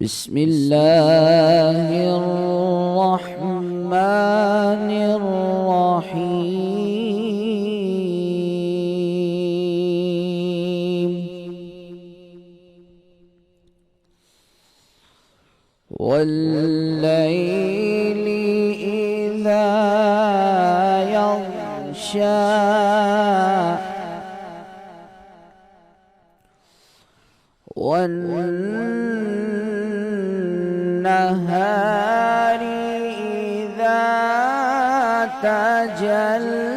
بسم الله الرحمن الرحيم والليل إذا يغشى والنهار إذا تجلى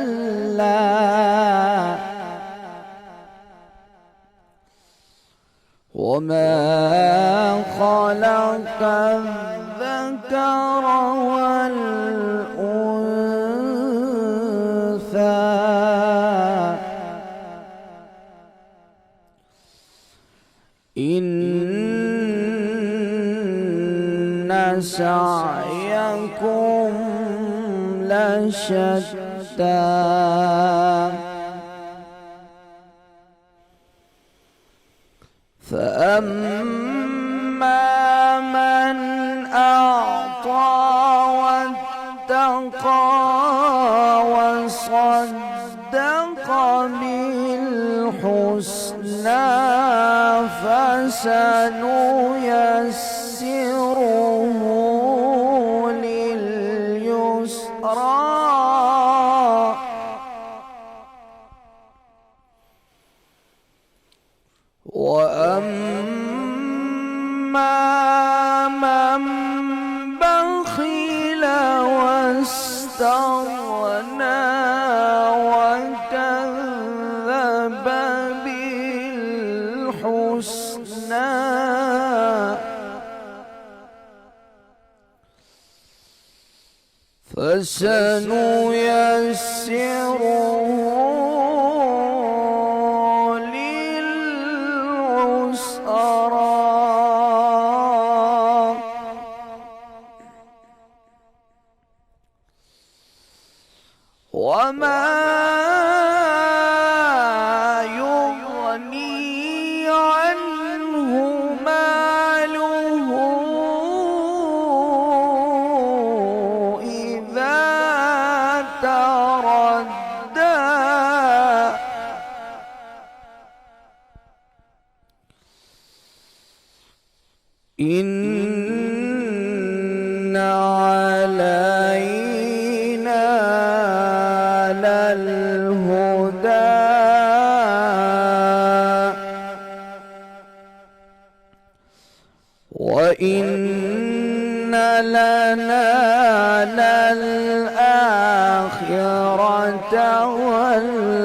وما خلق الذكر والأنثى إن سعيكم لشتى فأما من أعطى واتقى وصدق بالحسنى فسنيسره لليسرى وأما من بخل واستغنى وكذب بالحسنى فسنيسره وما يغني عنه ماله إذا تردى إن علينا للهدى وإن لنا للآخرة والأولى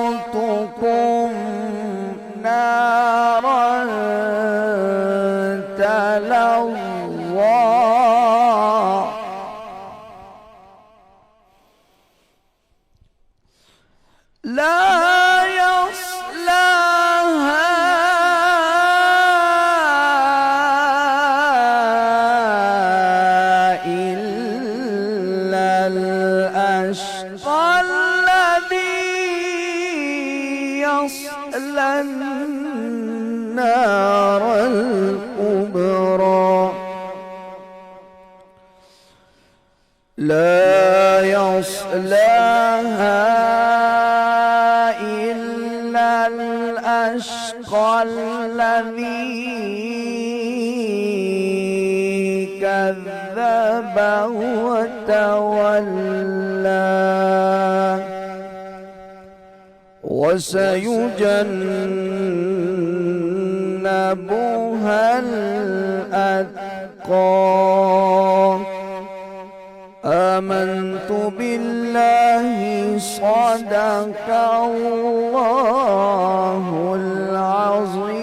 فأنذرتكم نارا تلظى لا يصلاها إلا الأشقى الذي يصلى النار الكبرى لا يصلاها إلا الأشقى الذي كذب وتولى وسيجنبها الأتقى آمنت بالله صدق الله العظيم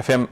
FM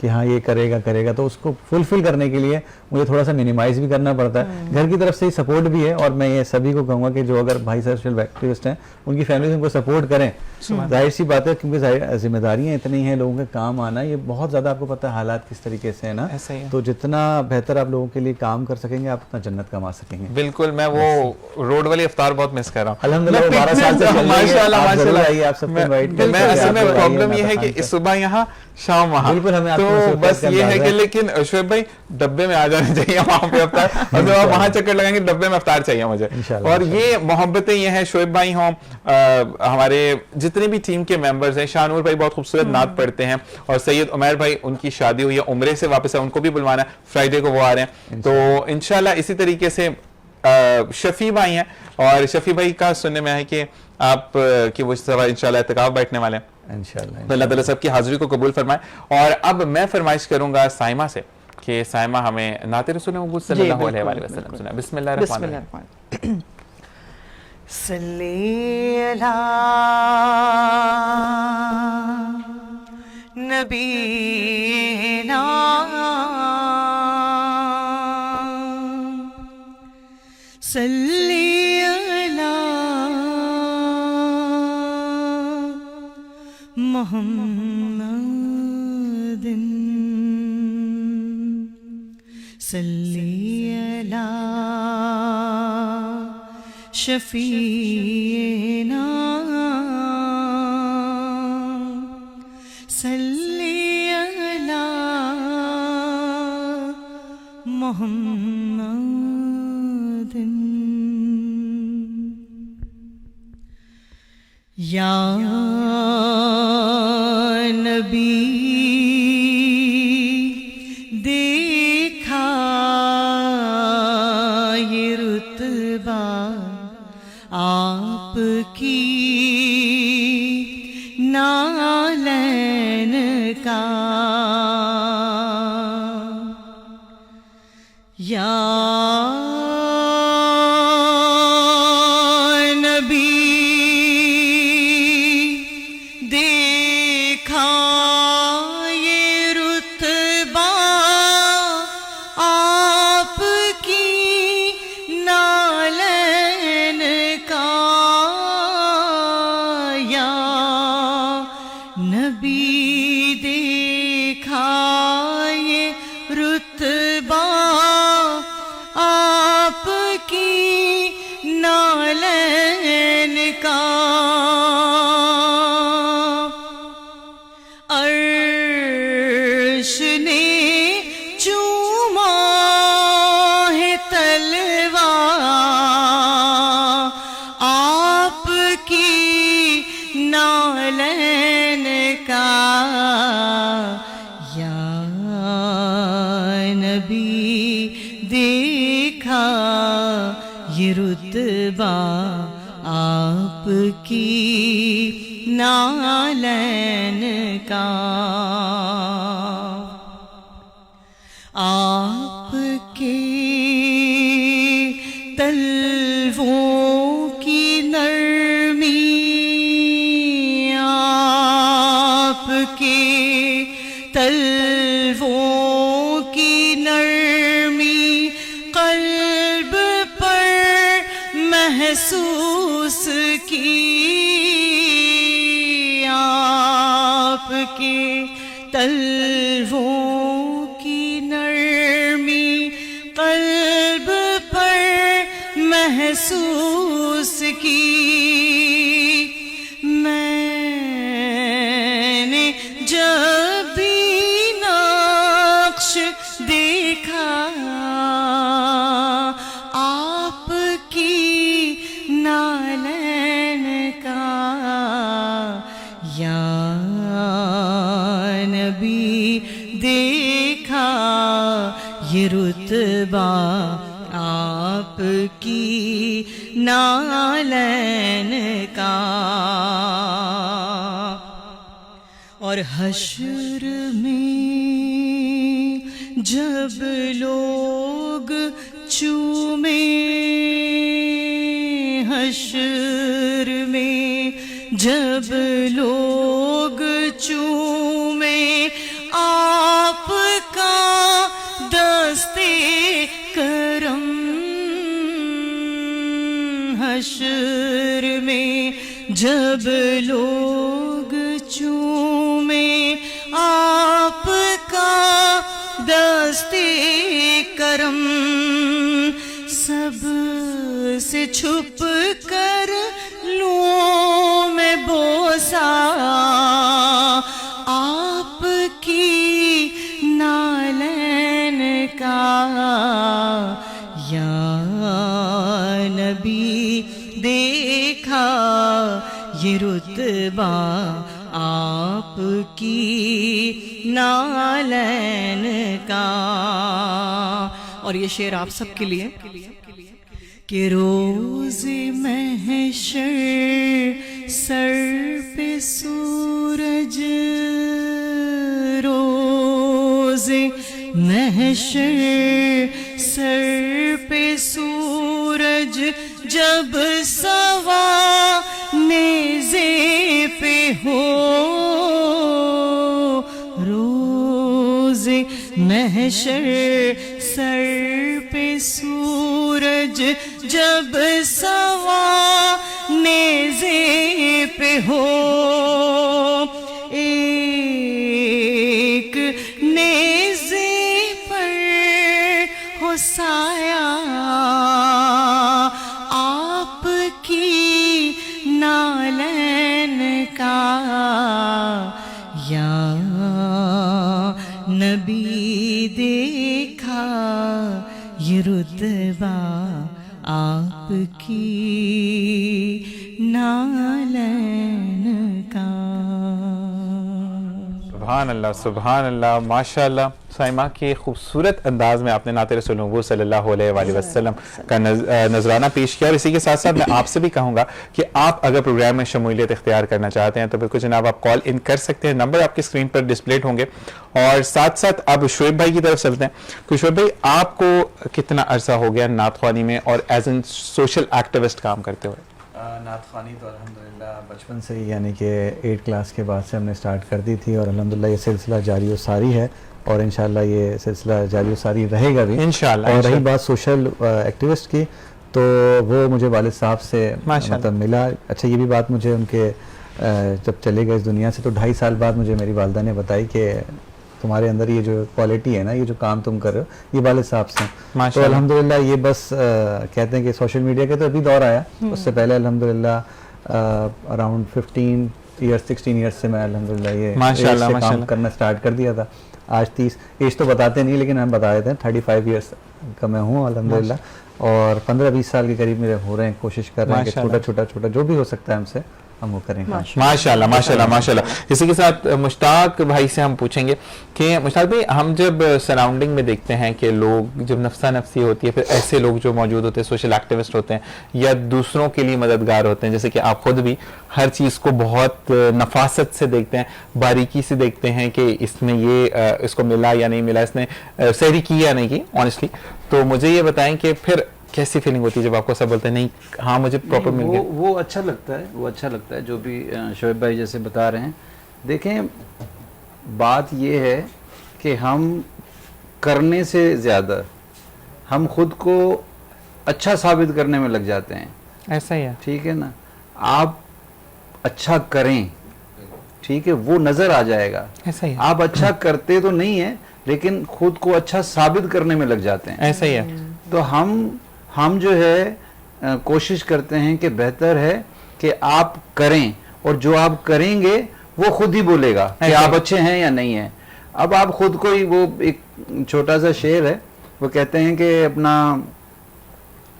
کہ ہاں یہ کرے گا, تو اس کو فلفل کرنے کے لیے مجھے تھوڑا سا منیمائز بھی کرنا پڑتا ہے. گھر کی طرف سے ہی سپورٹ بھی ہے, اور میں یہ سبھی کو کہوں گا کہ جو اگر بھائی سوشل ایکٹیوسٹ ہیں ان کی فیملیز ان کو سپورٹ کریں. ظاہر سی بات ہے کیونکہ ذمہ داریاں اتنی ہیں, لوگوں کے کام آنا یہ بہت زیادہ, آپ کو پتہ ہے حالات کس طریقے سے ہیں نا, تو جتنا بہتر آپ لوگوں کے لیے کام کر سکیں گے آپ اتنا جنت کما سکیں گے. بالکل, میں وہ روڈ والی افطار بہت مس کر رہا ہوں. الحمدللہ 12 سال سے چل رہی ہے, آپ ضرور آئیے, آپ سب کو انوائٹ کرتے ہیں. میں اصل میں پرابلم یہ ہے کہ صبح یہاں شام وہاں, بالکل ہمیں آپ تو بس یہ ہے کہ, لیکن شعیب بھائی ڈبے میں آ جانا چاہیے وہاں پہ افطار, اور جب آپ وہاں چکر لگائیں گے ڈبے میں افطار چاہیے مجھے. اور یہ محبتیں یہ ہیں, شعیب بھائی ہوں, ہمارے جتنے بھی ٹیم کے ممبرز ہیں, شانور بھائی بہت خوبصورت نعت پڑھتے ہیں, اور سید عمیر بھائی ان کی شادی ہوئی ہے, عمرے سے واپس ہے, ان کو بھی بلوانا ہے, فرائیڈے کو وہ آ رہے ہیں. تو انشاءاللہ اسی طریقے سے شفیع بھائی ہیں, اور شفیع بھائی کا سننے میں ہے کہ آپ کی وہ انشاءاللہ اعتکاف بیٹھنے والے ہیں انشاءاللہ. تو اللہ تعالیٰ سب کی حاضری کو قبول فرمائے. اور اب میں فرمائش کروں گا سائمہ سے کہ سائمہ ہمیں نعت رسول محمد صلی اللہ علیہ وآلہ وسلم سنائے. بسم اللہ الرحمن الرحیم. صلی علی نبینا صلی علی محمد صلی علی شفیعنا صلی علی محمد یا نبی دیکھا یہ رتبہ آپ کی نالین کا یا آپ کی نالین کا آپ کے تلووں کی نرمی آپ کے تلووں کی نرمی قلب پر محسوس کی آپ کے تلووں کی نرمی قلب پر محسوس کی میں نے جب بھی نقش دیکھا آپ کی نالین کا یا نبی دیکھا یہ رتبہ آپ کی نالین کا اور حشر میں جب لوگ چومیں حشر میں جب لوگ چومیں آپ دستے کرم حشر میں جب لوگ چومے آپ کا دستے کرم، سب سے چھپ کر لوں میں بوسا آپ کی نالین کا، یا نبی دیکھا یہ رتبہ آپ کی نالین کا۔ اور یہ شعر آپ سب کے لیے کہ روز محشر سر پہ سورج، روز محشر سر پہ سورج جب سوا نیزے پہ ہو، روز محشر سر پہ سورج جب سوا نیزے پہ ہو، ایک نیزے پر ہو سایہ آپ کی نالین کا، یا نبی دیکھا یہ رتبہ آپ کی نالین کا۔ سبحان اللہ سبحان اللہ، ماشاء اللہ سائمہ کے خوبصورت انداز میں آپ نے نعت رسول اللہ صلی اللہ علیہ وآلہ وسلم کا نذرانہ پیش کیا، اور اسی کے ساتھ ساتھ میں آپ سے بھی کہوں گا کہ آپ اگر پروگرام میں شمولیت اختیار کرنا چاہتے ہیں تو بالکل جناب آپ کال ان کر سکتے ہیں، نمبر آپ کی اسکرین پر ڈسپلیڈ ہوں گے۔ اور ساتھ ساتھ اب شعیب بھائی کی طرف چلتے ہیں کہ شعیب بھائی آپ کو کتنا عرصہ ہو گیا نعت خوانی میں اور ایز این سوشل ایکٹیوسٹ کام کرتے ہوئے؟ نعت خوانی تو الحمدللہ بچپن سے ہی، یعنی کہ 8 کلاس کے بعد سے ہم نے سٹارٹ کر دی تھی، اور الحمدللہ یہ سلسلہ جاری و ساری ہے، اور انشاءاللہ یہ سلسلہ جاری و ساری رہے گا بھی انشاءاللہ۔ اور رہی بات سوشل ایکٹیوسٹ کی، تو وہ مجھے والد صاحب سے مطلب ملا۔ اچھا یہ بھی بات مجھے ان کے جب چلے گئے اس دنیا سے تو 2.5 سال بعد مجھے میری والدہ نے بتائی کہ تمہارے اندر یہ جو کوالٹی ہے نا، یہ جو کام تم کر رہے ہو، یہ والد صاحب سے۔ تو الحمدللہ یہ بس کہتے ہیں کہ سوشل میڈیا کا تو ابھی دور آیا، اس سے پہلے الحمدللہ اراؤنڈ 15 ایئرس 16 ایئرس سے میں الحمدللہ یہ کام کرنا سٹارٹ کر دیا تھا۔ آج 30 ایج تو بتاتے نہیں لیکن ہم بتا دیتے ہیں 35 ایئرس کا میں ہوں الحمدللہ، اور 15-20 سال کے قریب میرے ہو رہے ہیں، کوشش کر رہے ہیں کہ چھوٹا جو بھی ہو سکتا ہے ہم سے ہم وہ کریں گے ماشاءاللہ ماشاءاللہ ماشاءاللہ۔ اسی کے ساتھ مشتاق بھائی سے ہم پوچھیں گے کہ مشتاق بھائی، ہم جب سراؤنڈنگ میں دیکھتے ہیں کہ لوگ جب نفسا نفسی ہوتی ہے، پھر ایسے لوگ جو موجود ہوتے ہیں سوشل ایکٹیوسٹ ہوتے ہیں یا دوسروں کے لیے مددگار ہوتے ہیں، جیسے کہ آپ خود بھی ہر چیز کو بہت نفاست سے دیکھتے ہیں، باریکی سے دیکھتے ہیں کہ اس میں یہ اس کو ملا یا نہیں ملا، اس نے سحری کی یا نہیں کی آنیسٹلی، تو مجھے یہ بتائیں کہ پھر کیسی فیلنگ ہوتی ہے جب آپ کو سب بولتے ہیں نہیں ہاں مجھے پراپر مل گیا؟ وہ اچھا لگتا ہے جو بھی شعیب بھائی جیسے بتا رہے ہیں۔ دیکھیں بات یہ ہے کہ ہم کرنے سے زیادہ ہم خود کو اچھا ثابت کرنے میں لگ جاتے ہیں، ایسا ہی ہے، ٹھیک ہے نا؟ آپ اچھا کریں، ٹھیک ہے، وہ نظر آ جائے گا۔ ایسا ہی ہے، آپ اچھا کرتے تو نہیں ہیں لیکن خود کو اچھا ثابت کرنے میں لگ جاتے ہیں، ایسا ہی ہے۔ تو ہم جو ہے کوشش کرتے ہیں کہ بہتر ہے کہ آپ کریں، اور جو آپ کریں گے وہ خود ہی بولے گا کہ آپ اچھے ہیں یا نہیں ہیں۔ اب آپ خود کو ہی، وہ ایک چھوٹا سا شعر ہے، وہ کہتے ہیں کہ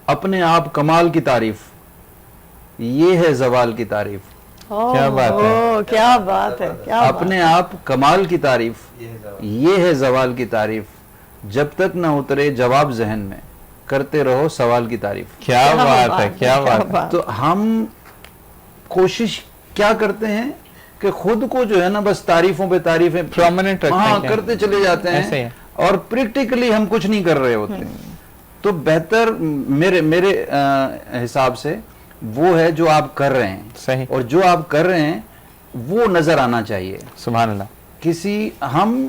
اپنے آپ کمال کی تعریف، یہ ہے زوال کی تعریف۔ کیا بات ہے، کیا بات ہے، اپنے آپ کمال کی تعریف، یہ ہے زوال کی تعریف، جب تک نہ اترے جواب ذہن میں، کرتے رہو سوال کی تعریف۔ کیا بات ہے، کیا بات ہے۔ تو ہم کوشش کیا کرتے ہیں کہ خود کو جو ہے نا بس تعریفوں پہ تعریفیں پرماننٹ کرتے چلے جاتے ہیں، اور پریکٹیکلی ہم کچھ نہیں کر رہے ہوتے۔ تو بہتر میرے حساب سے وہ ہے جو آپ کر رہے ہیں، صحیح، اور جو آپ کر رہے ہیں وہ نظر آنا چاہیے۔ سبحان اللہ۔ ہم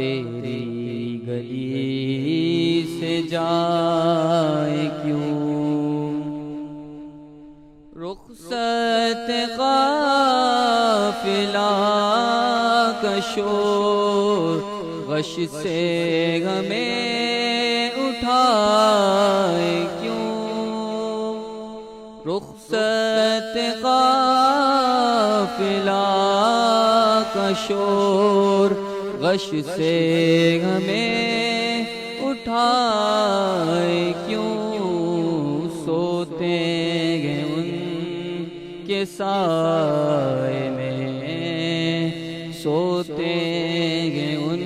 تیری گلی سے جائے کیوں؟ رخصت قافلہ کا شور غش سے ہمیں اٹھائے کیوں؟ رخصت قافلہ کا شور غش سے ہمیں اٹھائے کیوں؟ سوتے ہیں ان کے سائے میں، سوتے ہیں ان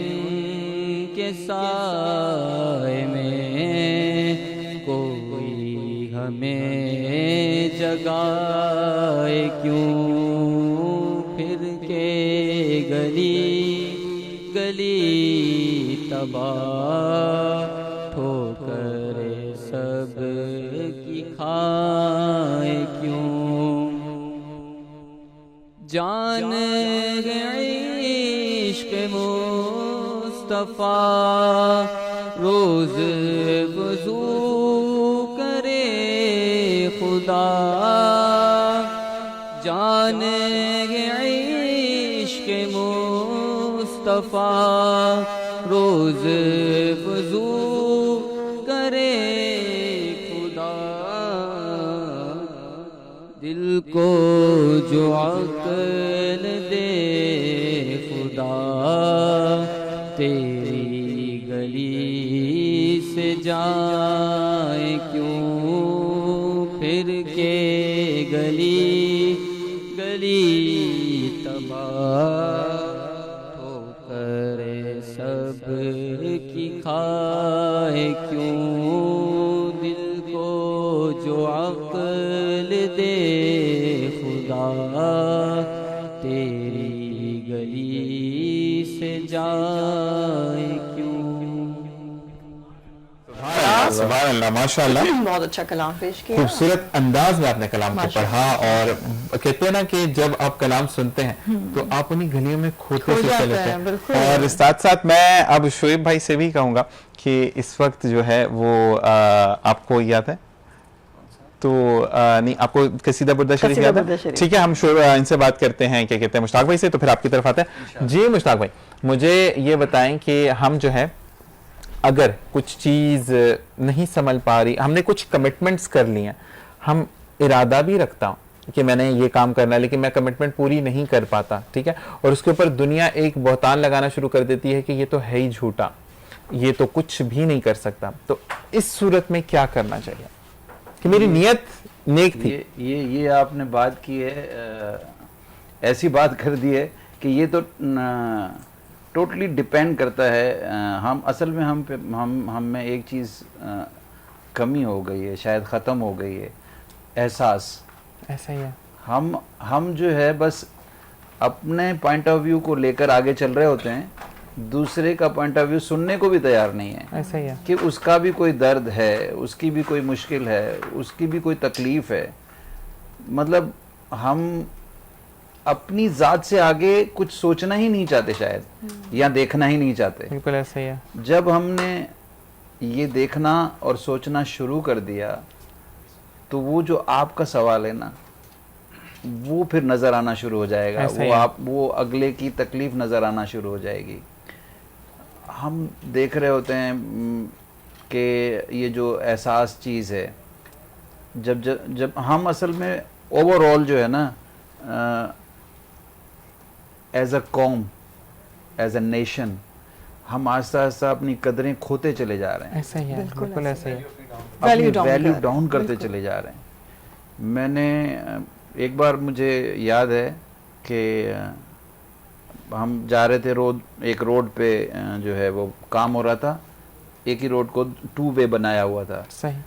کے سائے میں، کوئی ہمیں جگائے کیوں؟ پھر کے گلی گلی تباہ ٹھوکر سب کی کھائے کیوں؟ جان عشق مصطفیٰ روز وضو کرے خدا، جان عشق مصطفیٰ روز وضو کرے خدا، دل کو جو عقل دے خدا، تیری گلی سے جائے کیوں؟ پھر کے گلی گلی تباہ ٹھوکر سب کی کھائے کیوں؟ دل کو جو عقل دے خدا، تیری گلی سے جائے کیوں؟ سبحان اللہ، ماشاء اللہ، بہت اچھا کلام پیش کیا، خوبصورت انداز میں آپ نے کلام کو پڑھا، اور کہتے ہیں نا کہ جب آپ کلام سنتے ہیں تو آپ انہیں گلیوں میں کھوتے سے چلے ہیں۔ اور ساتھ ساتھ میں اب شعیب بھائی سے بھی کہوں گا کہ اس وقت جو ہے وہ آپ کو یاد ہے تو نہیں، آپ کو قصیدہ بردہ شریف یاد ہے؟ ٹھیک ہے، ہم ان سے بات کرتے ہیں، کیا کہتے ہیں، مشتاق بھائی سے، تو پھر آپ کی طرف آتے ہیں۔ جی مشتاق بھائی، مجھے یہ بتائیں کہ ہم جو ہے اگر کچھ چیز نہیں سنبھل پا رہی، ہم نے کچھ کمٹمنٹس کر لی ہیں، ہم ارادہ بھی رکھتا ہوں کہ میں نے یہ کام کرنا ہے لیکن میں کمٹمنٹ پوری نہیں کر پاتا، ٹھیک ہے، اور اس کے اوپر دنیا ایک بہتان لگانا شروع کر دیتی ہے کہ یہ تو ہے ہی جھوٹا، یہ تو کچھ بھی نہیں کر سکتا، تو اس صورت میں کیا کرنا چاہیے کہ میری نیت نیک تھی؟ یہ آپ نے بات کی ہے، ایسی بات کر دی ہے کہ یہ تو ٹوٹلی ڈیپینڈ کرتا ہے، ہم اصل میں ہم میں ایک چیز کمی ہو گئی ہے، شاید ختم ہو گئی ہے، احساس۔ ایسا ہی ہے، ہم جو ہے بس اپنے پوائنٹ آف ویو کو لے کر آگے چل رہے ہوتے ہیں، دوسرے کا پوائنٹ آف ویو سننے کو بھی تیار نہیں ہے، ایسا ہی ہے کہ اس کا بھی کوئی درد ہے، اس کی بھی کوئی مشکل ہے، اس کی بھی کوئی تکلیف ہے۔ مطلب ہم اپنی ذات سے آگے کچھ سوچنا ہی نہیں چاہتے شاید، یا دیکھنا ہی نہیں چاہتے۔ بالکل ایسا ہی ہے۔ جب ہم نے یہ دیکھنا اور سوچنا شروع کر دیا تو وہ جو آپ کا سوال ہے نا، وہ پھر نظر آنا شروع ہو جائے گا، وہ اگلے کی تکلیف نظر آنا شروع ہو جائے گی۔ ہم دیکھ رہے ہوتے ہیں کہ یہ جو احساس چیز ہے، جب ہم اصل میں اوور آل جو ہے نا، ایز اے قوم، ایز اے نیشن، ہم آہستہ آہستہ اپنی قدریں کھوتے چلے جا رہے ہیں، ایسا ہی ہے، بالکل ایسا ہی ہے، اپنی ویلیو ڈاؤن کرتے چلے جا رہے ہیں۔ میں نے ایک بار، مجھے یاد ہے کہ ہم جا رہے تھے ایک روڈ پہ جو ہے وہ کام ہو رہا تھا، ایک ہی روڈ کو 2 وے بنایا ہوا تھا۔ صحیح۔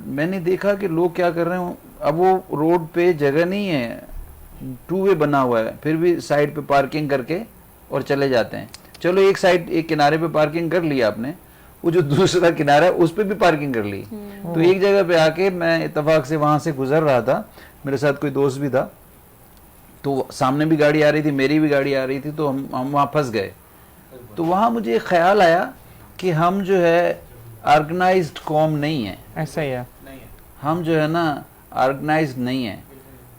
میں نے دیکھا کہ لوگ کیا کر رہے ہیں، اب وہ روڈ پہ جگہ نہیں ہے، 2 وے بنا ہوا ہے، پھر بھی سائڈ پہ پارکنگ کر کے اور چلے جاتے ہیں۔ چلو ایک کنارے پہ پارکنگ کر لی آپ نے، وہ جو دوسرا کنارہ ہے اس پہ بھی پارکنگ کر لی۔ تو ایک جگہ پہ آ کے میں اتفاق سے وہاں سے گزر رہا تھا، میرے ساتھ کوئی دوست بھی تھا، تو سامنے بھی گاڑی آ رہی تھی، میری بھی گاڑی آ رہی تھی، تو ہم وہاں پھنس گئے۔ تو وہاں مجھے ایک خیال آیا کہ ہم جو ہے آرگنائزڈ قوم نہیں ہیں. ایسا ہی ہے. ہم جو ہے نا آرگنائزڈ نہیں ہیں.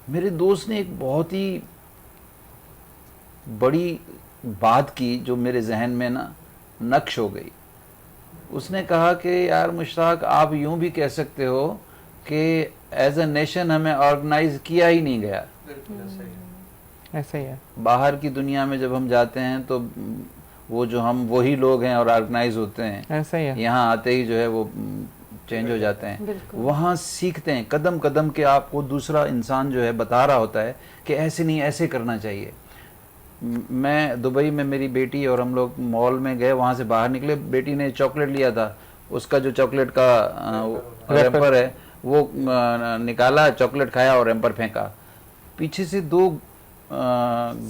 میرے دوست نے ایک بہت ہی بڑی بات کی جو میرے ذہن میں نا نقش ہو گئی. اس نے کہا کہ یار مشتاق آپ یوں بھی کہہ سکتے ہو کہ ایز اے نیشن ہمیں آرگنائز کیا ہی نہیں گیا. ایسا ہی ہے. باہر کی دنیا میں جب ہم جاتے ہیں تو وہ جو ہم وہی لوگ ہیں اور آرگنائز ہوتے ہیں. ایسا ہی ہے. یہاں آتے ہی جو ہے وہ چینج ہو جاتے ہیں. وہاں سیکھتے ہیں قدم قدم کے آپ کو دوسرا انسان جو ہے بتا رہا ہوتا ہے کہ ایسے نہیں ایسے کرنا چاہیے. میں دبئی میں میری بیٹی اور ہم لوگ مال میں گئے, وہاں سے باہر نکلے, بیٹی نے چاکلیٹ لیا تھا, اس کا جو چاکلیٹ کا ریپر ہے وہ نکالا, چاکلیٹ کھایا اور ریپر پھینکا. پیچھے سے 2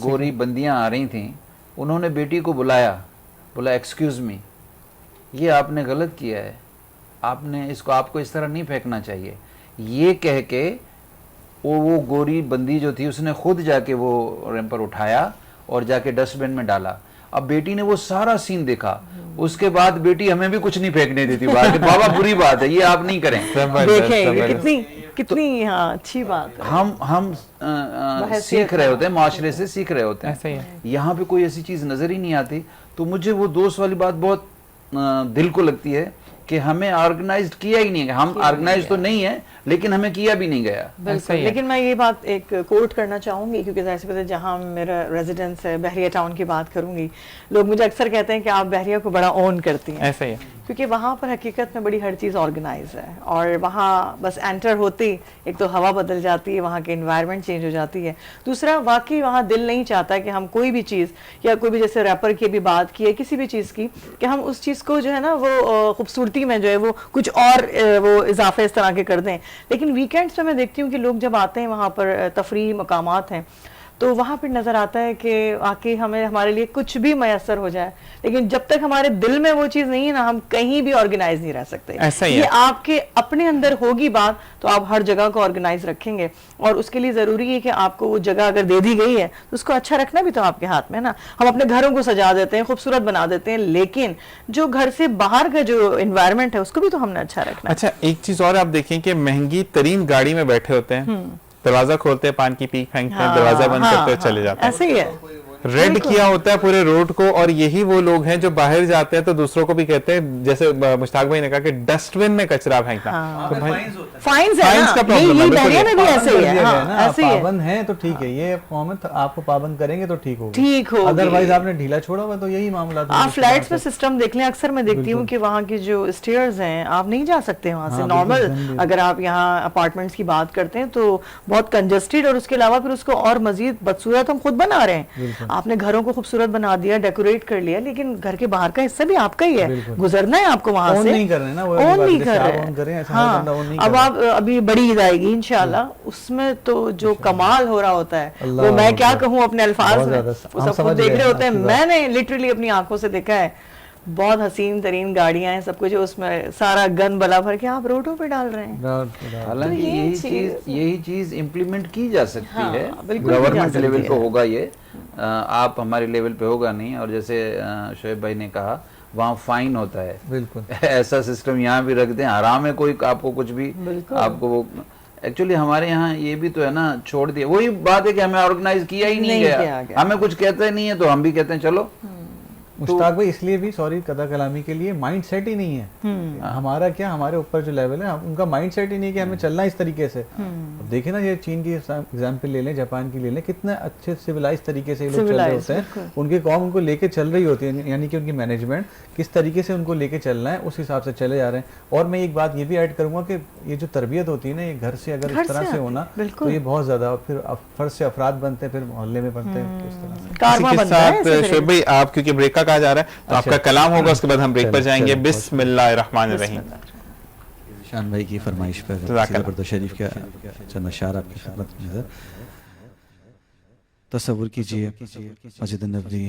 گوری بندیاں آ رہی تھیں. انہوں نے بیٹی کو بولا ایکسکیوز می, یہ آپ نے غلط کیا ہے, آپ کو اس طرح نہیں پھینکنا چاہیے. یہ کہہ کے وہ گوری بندی جو تھی اس نے خود جا کے وہ ریپر اٹھایا اور جا کے ڈسٹ بن میں ڈالا. اب بیٹی نے وہ سارا سین دیکھا. اس کے بعد بیٹی ہمیں بھی کچھ نہیں پھینکنے دیتی, بابا بری بات ہے, یہ آپ نہیں کریں. دیکھیں کتنی اچھی بات ہے. ہم سیکھ رہے ہوتے ہیں, معاشرے سے سیکھ رہے ہوتے ہیں. یہاں پہ کوئی ایسی چیز نظر ہی نہیں آتی. تو مجھے وہ دوست والی بات بہت دل کو لگتی ہے کہ ہمیں آرگنائزڈ کیا ہی نہیں گیا. ہم آرگنائزڈ تو نہیں ہیں لیکن ہمیں کیا بھی نہیں گیا. لیکن میں یہ بات ایک کوٹ کرنا چاہوں گی کیونکہ ظاہر سی بات ہے جہاں میرا ریزیڈنس ہے بحریہ ٹاؤن کی بات کروں گی. لوگ مجھے اکثر کہتے ہیں کہ آپ بحریہ کو بڑا اون کرتی ہیں. ایسا ہی ہے. کیونکہ وہاں پر حقیقت میں بڑی ہر چیز آرگنائز ہے اور وہاں بس انٹر ہوتی ایک تو ہوا بدل جاتی ہے, وہاں کی انوائرمنٹ چینج ہو جاتی ہے. دوسرا واقعی وہاں دل نہیں چاہتا کہ ہم کوئی بھی چیز یا کوئی بھی جیسے ریپر کی بھی بات کی ہے کسی بھی چیز کی کہ ہم اس چیز کو جو ہے نا وہ خوبصورتی میں جو ہے وہ کچھ اور وہ اضافے اس طرح کے کر دیں. لیکن ویکینڈس میں دیکھتی ہوں کہ لوگ جب آتے ہیں وہاں پر تفریحی مقامات ہیں تو وہاں پہ نظر آتا ہے کہ آکے ہمارے لیے کچھ بھی میسر ہو جائے, لیکن جب تک ہمارے دل میں وہ چیز نہیں ہے نا ہم کہیں بھی آرگنائز نہیں رہ سکتے. یہ آپ کے اپنے اندر ہوگی بات تو آپ ہر جگہ کو آرگنائز رکھیں گے, اور اس کے لیے ضروری ہے کہ آپ کو وہ جگہ اگر دے دی گئی ہے تو اس کو اچھا رکھنا بھی تو آپ کے ہاتھ میں نا. ہم اپنے گھروں کو سجا دیتے ہیں, خوبصورت بنا دیتے ہیں, لیکن جو گھر سے باہر کا جو انوائرمنٹ ہے اس کو بھی تو ہم نے اچھا رکھنا ہے. اچھا ایک چیز اور آپ دیکھیں کہ مہنگی ترین گاڑی میں بیٹھے ہوتے ہیں, دروازہ کھولتے ہیں, پان کی پیک پھینکتے ہیں, دروازہ بند کرتے ہیں, چلے جاتے ہیں. ایسے ہی ہے. ریڈ کیا ہوتا ہے پورے روڈ کو, اور یہی وہ لوگ ہیں جو باہر جاتے ہیں تو دوسروں کو بھی کہتے ہیں, جیسے مشتاق بھائی نے کہا کہ ڈسٹ بن میں کچرا پھینکنا. فائنز کا پرابلم ہے. بحریہ میں بھی ایسے ہی ہے. پابند ہیں تو ٹھیک ہے, یہ قومت آپ کو پابند کریں گے تو ٹھیک ہوگا, ادروائز آپ نے ڈھیلا چھوڑا ہوا تو یہی معاملات. آپ فلیٹس میں سسٹم دیکھ لیں, اکثر میں دیکھتی ہوں کہ وہاں کی جو اسٹیئرز ہیں آپ نہیں جا سکتے وہاں سے نارمل. اگر آپ یہاں اپارٹمنٹس کی بات کرتے ہیں تو بہت کنجسٹڈ, اور اس کے علاوہ پھر اس کو اور مزید بدصورت ہم خود بنا رہے ہیں. آپ نے گھروں کو خوبصورت بنا دیا, ڈیکوریٹ کر لیا, لیکن گھر کے باہر کا حصہ بھی آپ کا ہی ہے, گزرنا ہے آپ کو وہاں سے. اون نہیں کر رہے نا, اون نہیں کر رہے. ہاں اب آپ ابھی بڑی عید آئے گی انشاءاللہ, اس میں تو جو کمال ہو رہا ہوتا ہے وہ میں کیا کہوں اپنے الفاظ میں, وہ سب کچھ دیکھ رہے ہوتے ہیں. میں نے لٹرلی اپنی آنکھوں سے دیکھا ہے, بہت حسین ترین گاڑیاں ہیں, سب کچھ اس میں سارا گن بلا بھر کے آپ روڈوں پہ ڈال رہے ہیں. حالانکہ یہی چیز امپلیمنٹ کی جا سکتی ہے, گورنمنٹ لیول پہ ہوگا یہ, آپ ہمارے لیول پہ ہوگا نہیں. اور جیسے شعیب بھائی نے کہا وہاں فائن ہوتا ہے, بالکل ایسا سسٹم یہاں بھی رکھ دیں, حرام ہے کوئی آپ کو کچھ بھی, آپ کو وہ ایکچولی ہمارے یہاں یہ بھی تو ہے نا, چھوڑ دیا. وہی بات ہے کہ ہمیں آرگنائز کیا ہی نہیں گیا, ہمیں کچھ کہتے نہیں ہے تو ہم بھی کہتے ہیں چلو. مشتاق بھائی اس لیے بھی سوری قضا کلامی کے لیے مائنڈ سیٹ ہی نہیں ہے ہمارا. کیا ہمارے اوپر جو لیول ہے ان کا مائنڈ سیٹ ہی نہیں کہ ہمیں چلنا اس طریقے سے. دیکھیں نا یہ چین کی ایگزامپل لے لیں, جاپان کی لے لیں, کتنے اچھے سویلائز طریقے سے لوگ چل رہے ہوتے ہیں. ان کی قوم ان کو لے کے چل رہی ہوتی ہے, یعنی کہ ان کی مینجمنٹ کس طریقے سے ان کو لے کے چلنا ہے اس حساب سے چلے جا رہے ہیں. اور میں ایک بات یہ بھی ایڈ کروں گا کہ یہ جو تربیت ہوتی ہے نا, یہ گھر سے اگر اس طرح سے ہونا تو یہ بہت زیادہ پھر فرد سے افراد بنتے ہیں, پھر محلے میں بنتے ہیں. اسی کے ساتھ شعیب بھائی آپ کیونکہ بریک کا کہا جا رہا ہے تو آپ کا کلام ہوگا, اس کے بعد ہم بریک پر جائیں گے. بسم اللہ الرحمن الرحیم. شان بھائی کی فرمائش پر برد شریف کا چند اشعار آپ کی خدمت میں نظر. تصور کیجئے مسجد نبوی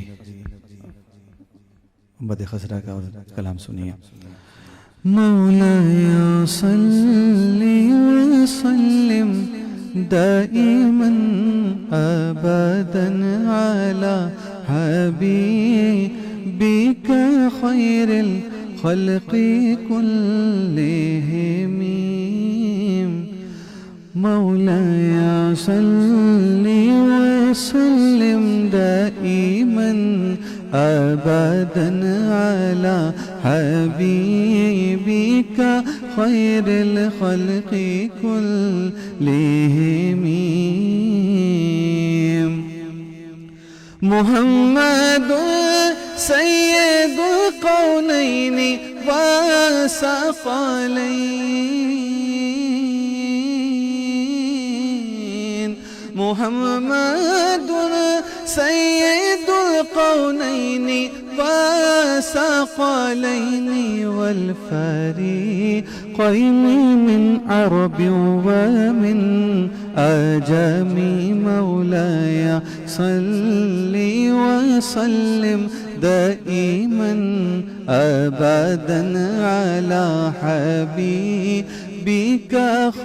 بد خسرہ کا کلام سنیے. مولایا صلی وسلم دائما ابدا علی حبیبک خير الخلق كلهم مولاي صل وسلم دائما أبدا على حبيبك خير الخلق كلهم محمد سيد القونين والثقلين محمد سيد القونين والثقلين والفريقين من عرب ومن أجم مولاي صل وسلم دائما أبدا على حبيبك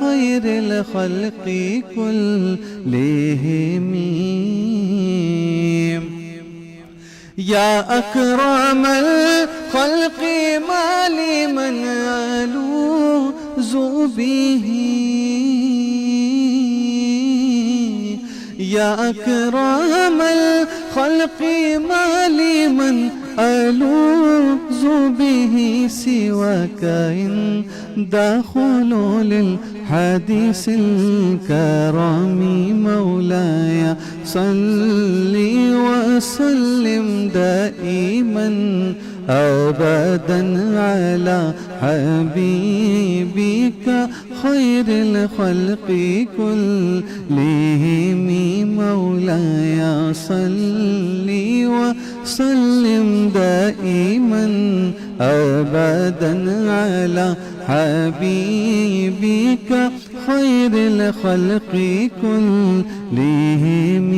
خير الخلق كلهم يا أكرم الخلق ما لمن ألوذ به يا أكرم الخلق ما لمن ألوذ به سواك عند خلول الحديث الكرام مولاي صل وسلم دائما أبدا على حبيبك خير الخلق كلهم مولاي صل وسلم دائما أبدا على حبيبك خير الخلق كلهم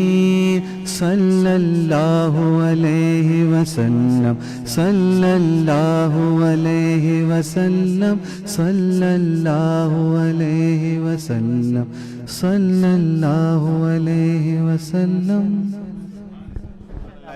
صلى الله عليه وسلم صلى الله عليه وسلم صلى الله عليه وسلم صلى الله عليه وسلم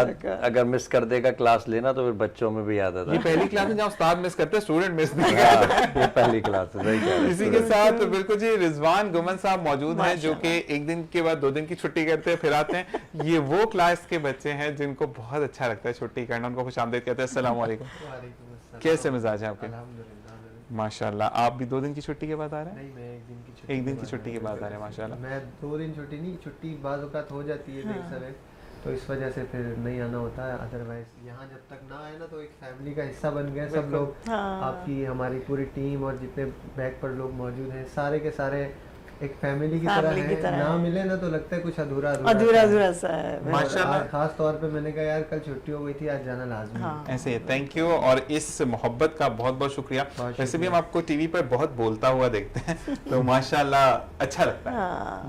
استاد اگر مس کر دے گا کلاس لینا تو پھر بچوں میں بھی عادت یہ ہے. پہلی کلاس میں جہاں استاد مس کرتے ہیں اسٹوڈنٹ مس نہیں کرتے. یہ پہلی کلاس ہے. اسی کے ساتھ بالکل جی رضوان گمن صاحب موجود ہیں جو کہ ایک دن کے بعد 2 دن کی چھٹی کرتے ہیں پھر آتے ہیں. یہ وہ کلاس کے بچے ہیں جن کو بہت اچھا لگتا ہے چھٹی کرنا, ان کو خوش آمدید کہتے ہیں. السلام علیکم. کیسے مزاج ہے آپ کے؟ ماشاءاللہ. آپ بھی 2 دن کی چھٹی کے بعد آ رہے ہیں؟ نہیں, میں 1 دن کی چھٹی. 1 دن کی چھٹی کے بعد آ رہے ہیں ماشاءاللہ. میں 2 دن چھٹی نہیں, چھٹی بعض اوقات ہو جاتی ہے دیکھ سوے, تو اس وجہ سے پھر نہیں آنا ہوتا ہے. ادروائز یہاں جب تک نہ آئے نا تو ایک فیملی کا حصہ بن گئے سب لوگ. آپ کی ہماری پوری ٹیم اور جتنے بیک پر لوگ موجود ہیں سارے کے سارے ایک فیملی کی طرح ہے. نہ ملے نا تو لگتا ہے کچھ ادھورا سا ہے. ماشاءاللہ. خاص طور پہ میں نے کہا یار کل چھٹی ہو گئی تھی, آج جانا لازمی ہے. ایسے تھینک یو, اور اس محبت کا بہت بہت شکریہ. ویسے بھی ہم آپ کو ٹی وی پر بہت بولتا ہوا دیکھتے ہیں تو ماشاءاللہ اچھا لگتا ہے.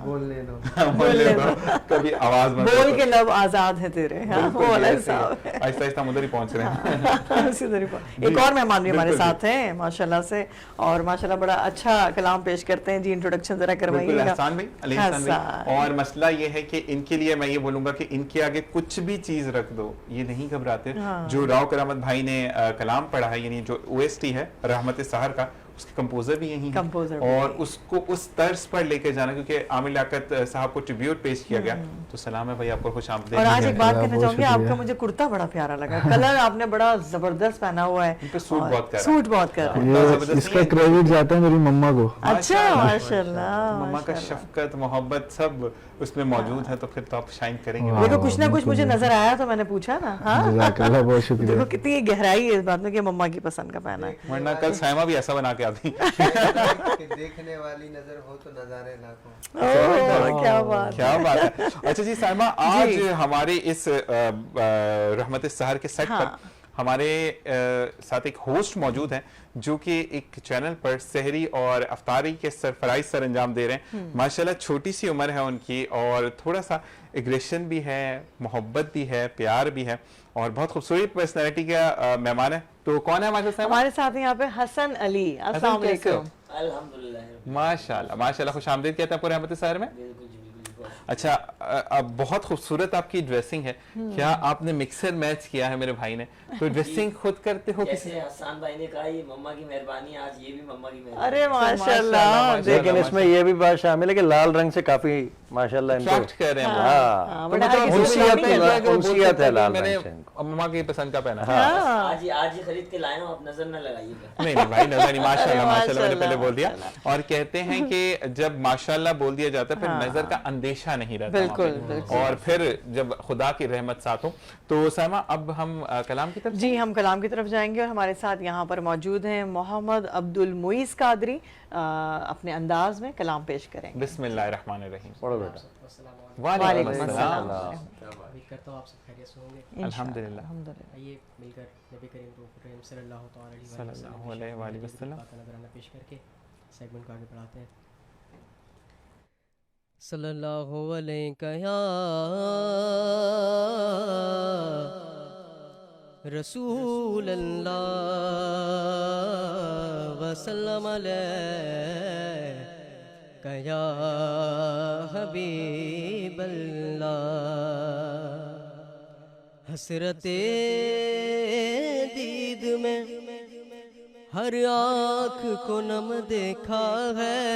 بولنے دو, بولنے دو, کبھی آواز مت بول کے لب آزاد ہے تیرے. آہستہ آہستہ ہم ادھر ہی پہنچ رہے ہیں. ایک اور مہمان بھی ہمارے ساتھ ہیں ماشاءاللہ سے, اور ماشاءاللہ بڑا اچھا کلام پیش کرتے ہیں. جی انٹروڈکشن ذرا کروائیے گا. احسان بھائی, علی احسان بھائی. اور مسئلہ یہ ہے کہ ان کے لیے میں یہ بولوں گا کہ ان کے آگے کچھ بھی چیز رکھ دو یہ نہیں گھبراتے. جو راؤ کرامت بھائی نے کلام پڑھا ہے, یعنی جو OST ہے رحمت سحر کا, اس کے کمپوزر بھی یہی ہیں, اور اس کو اس طرز پر لے کے جانا, کیونکہ عامر لیاقت صاحب کو ٹریبیوٹ پیش کیا گیا. تو سلام ہے بھائی آپ کو, خوش آمدید. اور آج ایک بات کہنا چاہوں گی, آپ کا مجھے کرتا بڑا پیارا لگا, کلر آپ نے بڑا زبردست پہنا ہوا ہے. سوٹ بہت کر رہا ہے. اس کا کریڈٹ جاتا ہے میری مما کو. اچھا ماشاءاللہ. مما کا شفقت محبت سب اس میں موجود ہے, تو پھر تو آپ شائن کریں گے. دیکھو کچھ نہ کچھ مجھے نظر آیا تو میں نے پوچھا نا. جزاک اللہ, بہت شکریہ. دیکھو کتنی گہرائی ہے اس بات میں کہ مما کی پسند کا پہنا ہے, ورنہ کل سائمہ بھی ایسا بنا کے آتی. دیکھنے والی نظر ہو تو نظارے لاکھوں. کیا بات ہے. اچھا جی سائمہ, آج ہمارے اس رحمت سحر کے سیٹ پر ہمارے ساتھ ایک ہوسٹ موجود ہیں جو کہ ایک چینل پر سحری اور افطاری کے سرفرائز سر انجام دے رہے ہیں. ماشاءاللہ چھوٹی سی عمر ہے ان کی, اور تھوڑا سا ایگریشن بھی ہے, محبت بھی ہے, پیار بھی ہے, اور بہت خوبصورت پرسنالٹی کا مہمان ہے. تو کون ہے ہمارے ساتھ یہاں پہ؟ حسن علی. السلام علیکم. الحمدللہ. ماشاءاللہ ماشاءاللہ, خوش آمدید کہتے ہیں آپ کو رحمت سحر میں. اچھا, بہت خوبصورت آپ کی ڈریسنگ ہے. کیا آپ نے مکسر میچ کیا ہے میرے بھائی نے؟ تو ڈریسنگ خود کرتے ہو؟ جیسے حسان بھائی نے کہا یہ مما کی مہربانی, آج یہ بھی مما کی مہربانی. ارے ماشاءاللہ. لیکن اس میں یہ بھی بات شامل ہے کہ لال رنگ سے کافی ماشاءاللہ اٹریکٹ کر رہے ہیں. ہاں, انسیت ہے لال رنگ سے. مما کی پسند کا پہنا. آج ہی خرید کے لائے ہوں, آپ نظر نہ لگائیے گا. نہیں بھائی, نظر نہیں. ماشاءاللہ ماشاءاللہ, میں نے پہلے بول دیا. اور کہتے ہیں کہ جب ماشاءاللہ بول دیا جاتا ہے پھر نظر کا اندیشہ نہیں رہتا. بالکل. اور پھر جب خدا کی رحمت ساتھ ہو. تو سائمہ, اب ہم کلام کی طرف. جی ہم کلام کی طرف جائیں گے, اور ہمارے ساتھ یہاں پر موجود ہیں محمد عبد المعیز قادری, اپنے انداز میں کلام پیش کریں گے. بسم اللہ الرحمن الرحیم. پڑھو بیٹا. وعلیکم السلام. امید کرتا ہوں آپ سب خیریت سے ہوں گے. الحمدللہ. آئیے مل کر نبی کریم رحیم صلی اللہ علیہ وسلم نظرانہ پیش کر کے سیگمنٹ کو آگے بڑھاتے ہیں. صلی اللہ علیہ یا رسول اللہ وسلم علیہ یا حبیب اللہ. حسرت دید میں ہر آنکھ کو نم دیکھا ہے,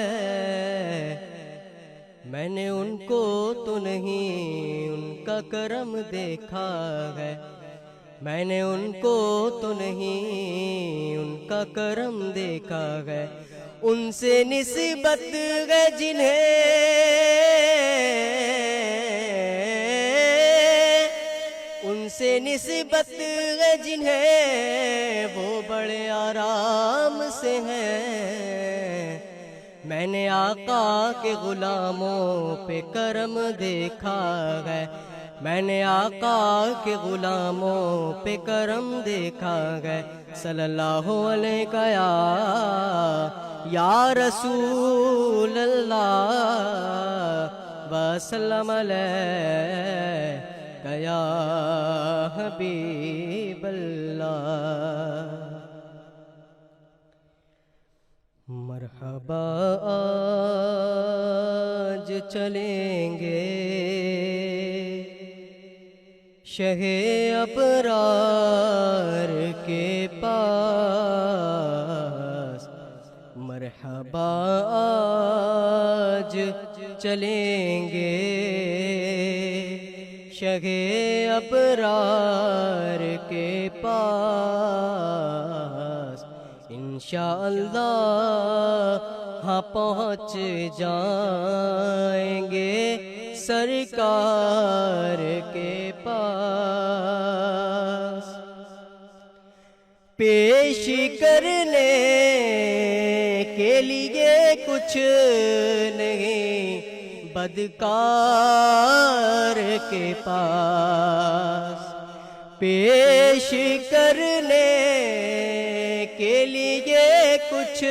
میں نے ان کو تو نہیں ان کا کرم دیکھا ہے, میں نے ان کو تو نہیں ان کا کرم دیکھا ہے. ان سے نسبت ہے جنہیں ان سے نسبت ہے جنہیں وہ بڑے آرام سے ہیں. میں نے آقا کے غلاموں پہ کرم دیکھا ہے, میں نے آقا کے غلاموں پہ کرم دیکھا ہے. صلی اللہ علیہ یا رسول اللہ وسلم علیہ یا حبیب اللہ. مرحبا آج چلیں گے شہ ابرار کے پاس مرحبا آج چلیں گے شہ ابرار کے پاس انشاءاللہ ہاں پہنچ جائیں گے سرکار کے پاس پیش کرنے کے لیے کچھ نہیں بدکار کے پاس پیش کرنے کے لیے کچھ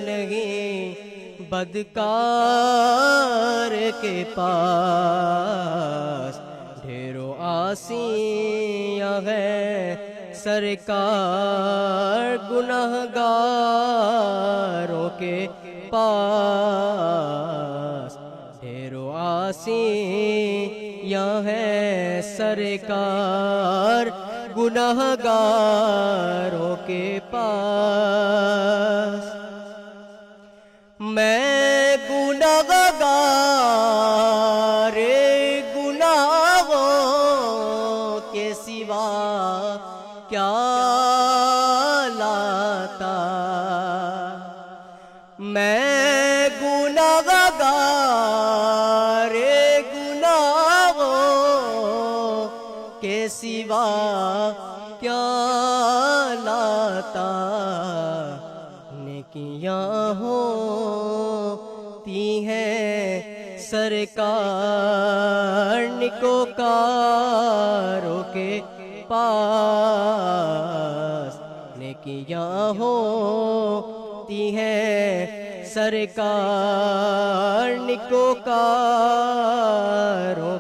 نہیں بدکار کے پاس ڈھیروں آسیاں ہیں سرکار گناہگاروں کے پاس ڈھیروں آسیاں ہیں سرکار گناہگاروں کے پاس میں گناہگار گناہوں کے سوا کیا لاتا میں گناہگار گناہوں کے سوا کیا لاتا نیکیاں ہوتی ہیں سرکار نیکوکاروں کے پاس نیکیاں ہوتی ہیں سرکار نیکوکاروں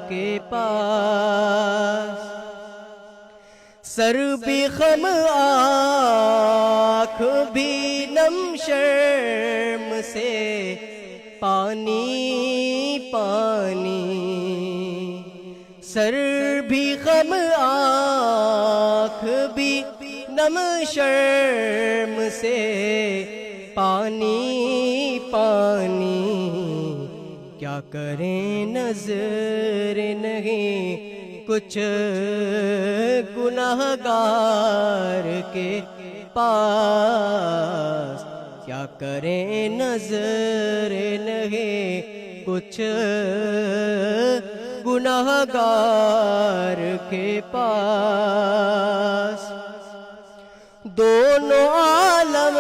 کے پاس سر بھی خم آنکھ بھی نم شرم سے پانی پانی سر بھی غم آنکھ بھی نم شرم سے پانی پانی کیا کریں نظر نہیں کچھ گناہگار کے پاس کیا کریں نظر نہیں کچھ گناہگار کے پاس دونوں عالم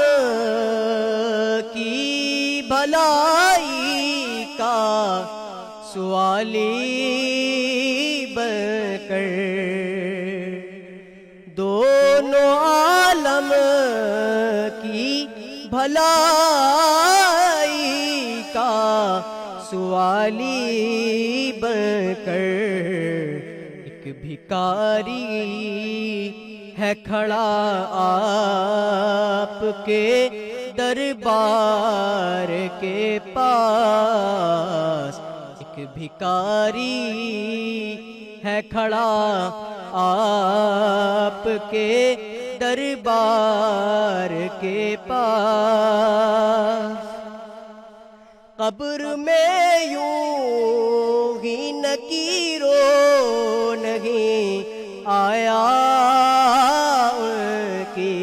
کی بھلائی کا سوالی بن کر دونوں عالم کی بھلائی کا سوالی بن کر ایک بھکاری ہے کھڑا آپ کے دربار کے پاس ایک بھکاری ہے کھڑا آپ کے دربار کے پاس قبر میں یوں ہی نکیرو نہیں آیا ان کی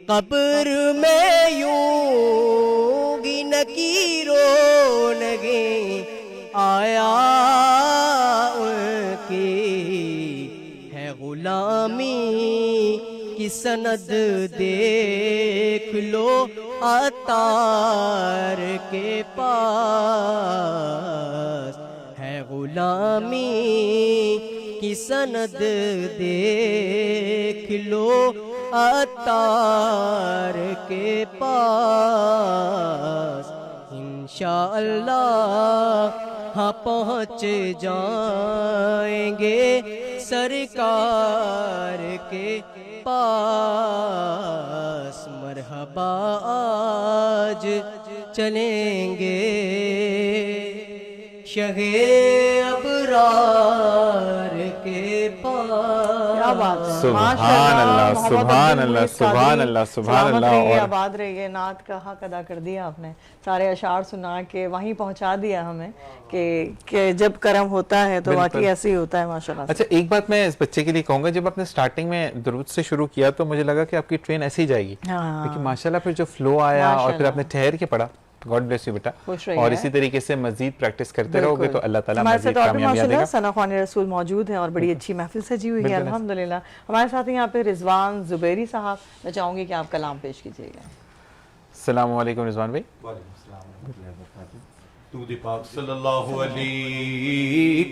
قبر میں یوں ہی نکیرو نہیں آیا ان کی ہے غلامی کی سند دیکھ لو عطار کے پاس ہے غلامی کی سند دیکھ لو عطار کے پاس انشاءاللہ ہاں پہنچ جائیں گے سرکار کے پاس مرحبا آج چلیں گے شہ ابرار کیا بات ہے، سبحان ماشاءاللہ، اللہ، محمد سبحان عبد اللہ، المجید سبحان قادری، اللہ، سبحان سلامت اللہ۔ رہیے، اور آباد رہیے، نعت کا حق ادا کر دیا آپ نے، سارے اشعار سنا کے وہیں پہنچا دیا ہمیں کہ جب کرم ہوتا ہے تو واقعی ایسے ہی ہوتا ہے ماشاءاللہ سے۔ اچھا ایک بات میں اس بچے کے لیے کہوں گا، جب آپ نے سٹارٹنگ میں درود سے شروع کیا تو مجھے لگا کہ آپ کی ٹرین ایسے ہی جائے گی، لیکن ماشاءاللہ پھر جو فلو آیا اور پھر آپ نے ٹھہر کے پڑھا، گاڈ بلیس یو بیٹا، اور اسی طریقے سے مزید پریکٹس کرتے رہو گے تو اللہ تعالیٰ ہمارے مزید ساتھ اور بھی کامیابیاں دے گا۔ ماشاءاللہ ثنا خوان رسول موجود ہیں اور بڑی اچھی محفل سجی ہوئی ہے الحمدللہ۔ ہمارے ساتھ یہاں پہ رضوان زبیری صاحب، میں چاہوں گی کہ آپ کلام پیش کیجیے گا۔ السلام علیکم رضوان بھائی۔ وعلیکم السلام ورحمۃ اللہ وبرکاتہ۔ درود پاک صلی اللہ علیہ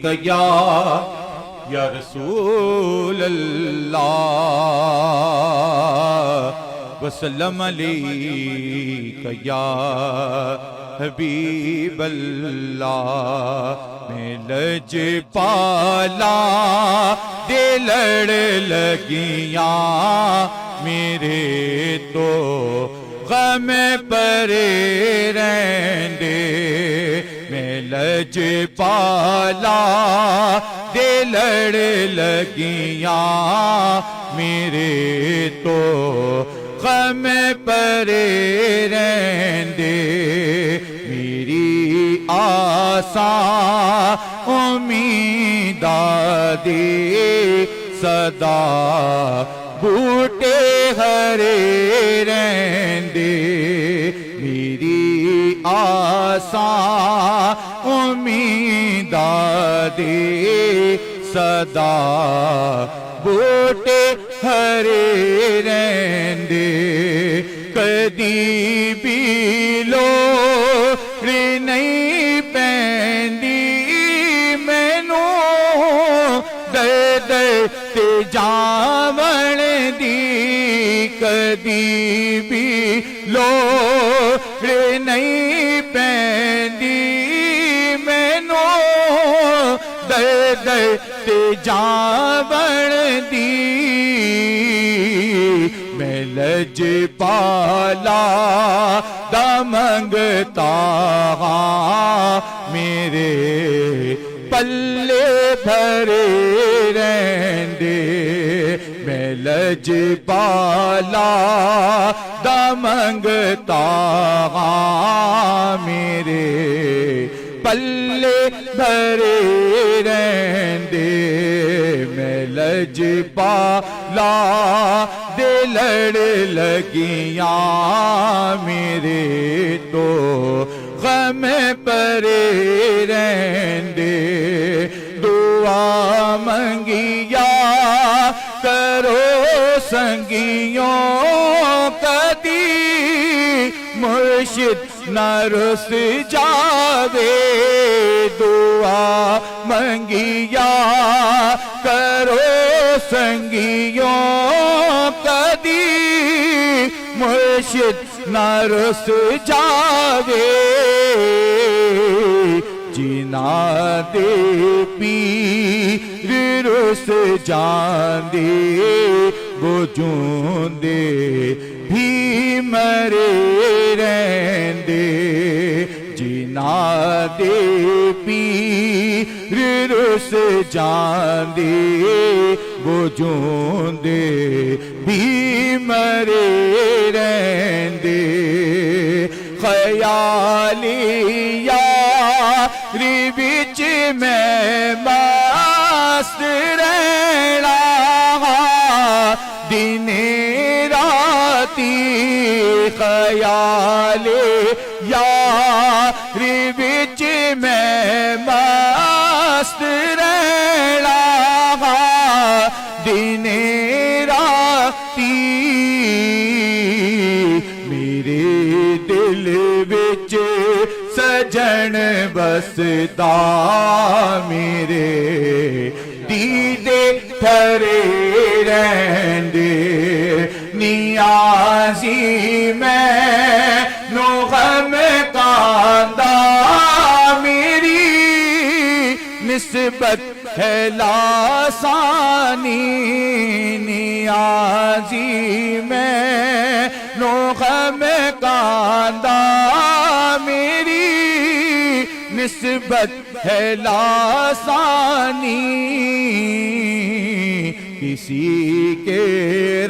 یا رسول اللہ وسلم علیک یا حبیب اللہ۔ میں لج پالا دے لڑ لگیاں میرے تو غم پرے رہندے، میں لج پالا دے لڑ لگیاں میرے تو غم پرے رہندے۔ میری آساں امیداں دی صدا بوٹے ہرے رہندے، میری آساں امیداں دی صدا بوٹے ہرے رہندے۔ کدی بھی لوڑ نہیں پیندی مینوں در در تے جاون دی، کدی بھی لوڑ نہیں پیندی مینوں در در تے جاون دی۔ میں لج پالا دا منگتا ہاں میرے پلے بھرے رہندے، میں لج پالا دا منگتا ہاں میرے پلے بھرے رہندے۔ میں لج پالا دے لڑ لگیاں میرے تو غم پرے رہندے۔ دعا منگیا کرو سنگیوں کدی مرشد نہ رس جاوے، دعا منگیا کرو سنگیوں کدی مرشد نہ رس جاوے۔ جینا دے پیر رس جاندے، بجون دے بھی مرے رہندے۔ جینا دے پیر رس جاندے، بجون دے بھی مرے رہندے۔ خیالی یاری وچ میں مست رہنا، دن راتی خیال یاری وچ میں مست رہنا، دن راتی میرے دل وچ سجن بسدا میرے دیدے تھرے رہندے۔ نیازی میں نو غم کاندا میری نسبت ہے لاسانی، نیازی میں نو غم کاندا میری نسبت ہے لاسانی۔ کسی کے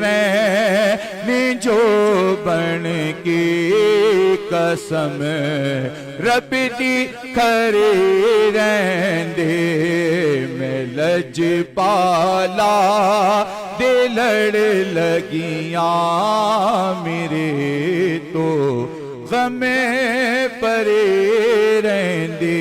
رہنے جو بن کے قسم رب دی کھڑے رہندے میں لج پالا دے لڑ لگیاں میرے تو غم پرے رہندے.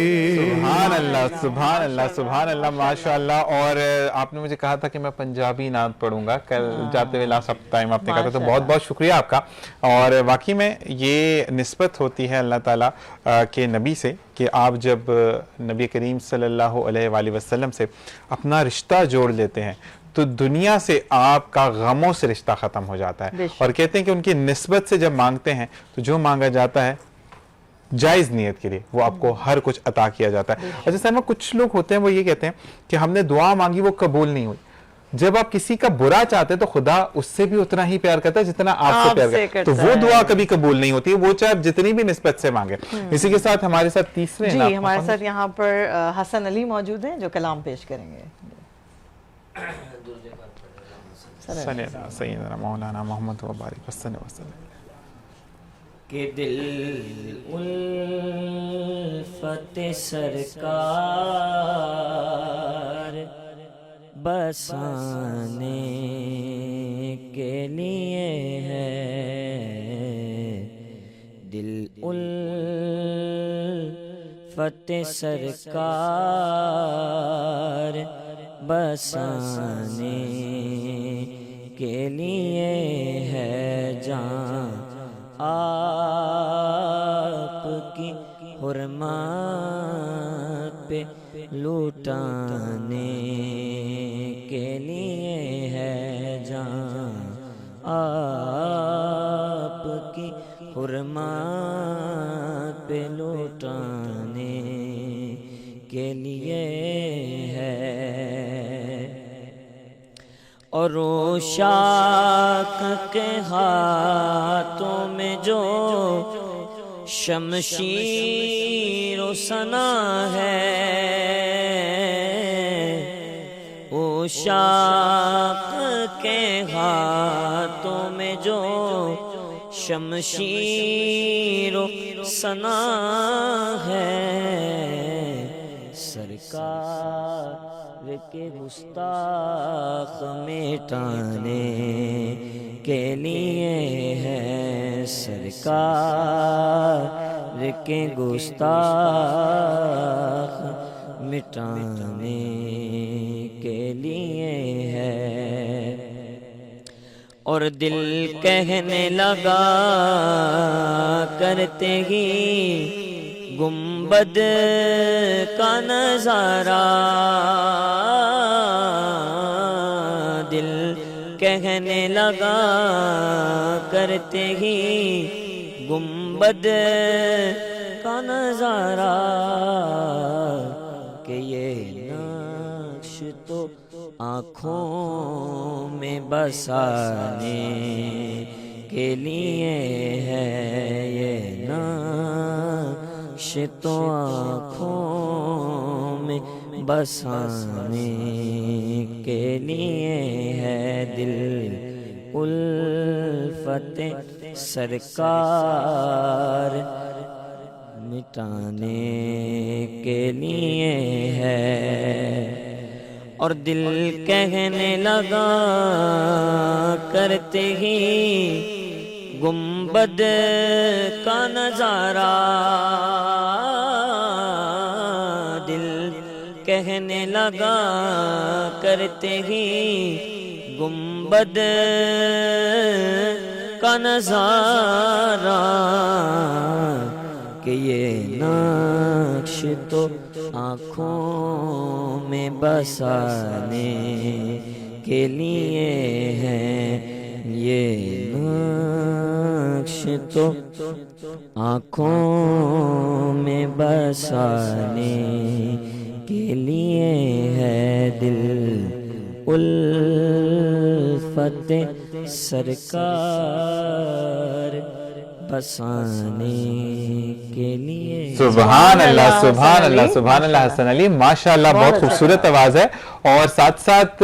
سبحان اللہ سبحان اللہ سبحان اللہ ماشاء اللہ. اور آپ نے مجھے کہا تھا کہ میں پنجابی نعت پڑھوں گا کل جاتے ہوئے لاسٹ ٹائم آپ نے کہا تھا, تو بہت بہت شکریہ آپ کا. اور واقعی میں یہ نسبت ہوتی ہے اللہ تعالیٰ کے نبی سے کہ آپ جب نبی کریم صلی اللہ علیہ وآلہ وسلم سے اپنا رشتہ جوڑ لیتے ہیں تو دنیا سے آپ کا غموں سے رشتہ ختم ہو جاتا ہے. اور کہتے ہیں کہ ان کی نسبت سے جب مانگتے ہیں تو جو مانگا جاتا ہے جائز نیت کے لیے وہ آپ کو ہر کچھ عطا کیا جاتا ہے. اور جیسے ہمیں کچھ لوگ ہوتے ہیں وہ یہ کہتے ہیں کہ ہم نے دعا مانگی وہ قبول نہیں ہوئی. جب آپ کسی کا برا چاہتے ہیں تو خدا اس سے بھی اتنا ہی پیار کرتا ہے جتنا آپ سے پیار کرتا ہے, تو وہ دعا کبھی قبول نہیں ہوتی, وہ چاہے آپ جتنی بھی نسبت سے مانگے. اسی کے ساتھ ہمارے ساتھ تیسرے جی ہمارے ساتھ یہاں پر حسن علی موجود ہیں جو کلام پیش کریں گے. سیدنا مولانا محمد وبارک وسلم. کہ دل الفت سرکار بسانے کے لیے ہے, دل الفت سرکار بسانے کے لیے ہے, جان آپ کی حرمت پہ لوٹانے کے لیے ہے, جان آپ کی حرمت پہ لوٹانے کے لیے ہے. اور عشاق کے ہاتھوں میں جو شمشیر و سنا ہے, عشاق کے ہاتھوں میں جو شمشیر و سنا ہے, سرکار کے گستاخ مٹانے کے لیے ہے, سرکار کے گستاخ مٹانے کے لیے ہے. اور دل کہنے لگا کرتے ہی گنبد کا نظارہ, دل کہنے لگا کرتے ہی گنبد کا نظارہ کہ یہ نقش تو آنکھوں میں بسانے کے لیے ہے, یہ نقش تو آنکھوں میں بسانے کے لیے ہے, دل الفت سرکار مٹانے کے لیے ہے. اور دل کہنے لگا کرتے ہی گنبد کا نظارہ, دل کہنے لگا کرتے ہی گنبد کا نظارہ کہ یہ نقش تو آنکھوں میں بسانے کے لیے ہے, یہ نقش تو آنکھوں میں بسانے کے لیے ہے, دل الفت سرکار بسانے کے لیے. سبحان اللہ سبحان اللہ سبحان اللہ. حسن علی ماشاء اللہ بہت خوبصورت آواز ہے, اور ساتھ ساتھ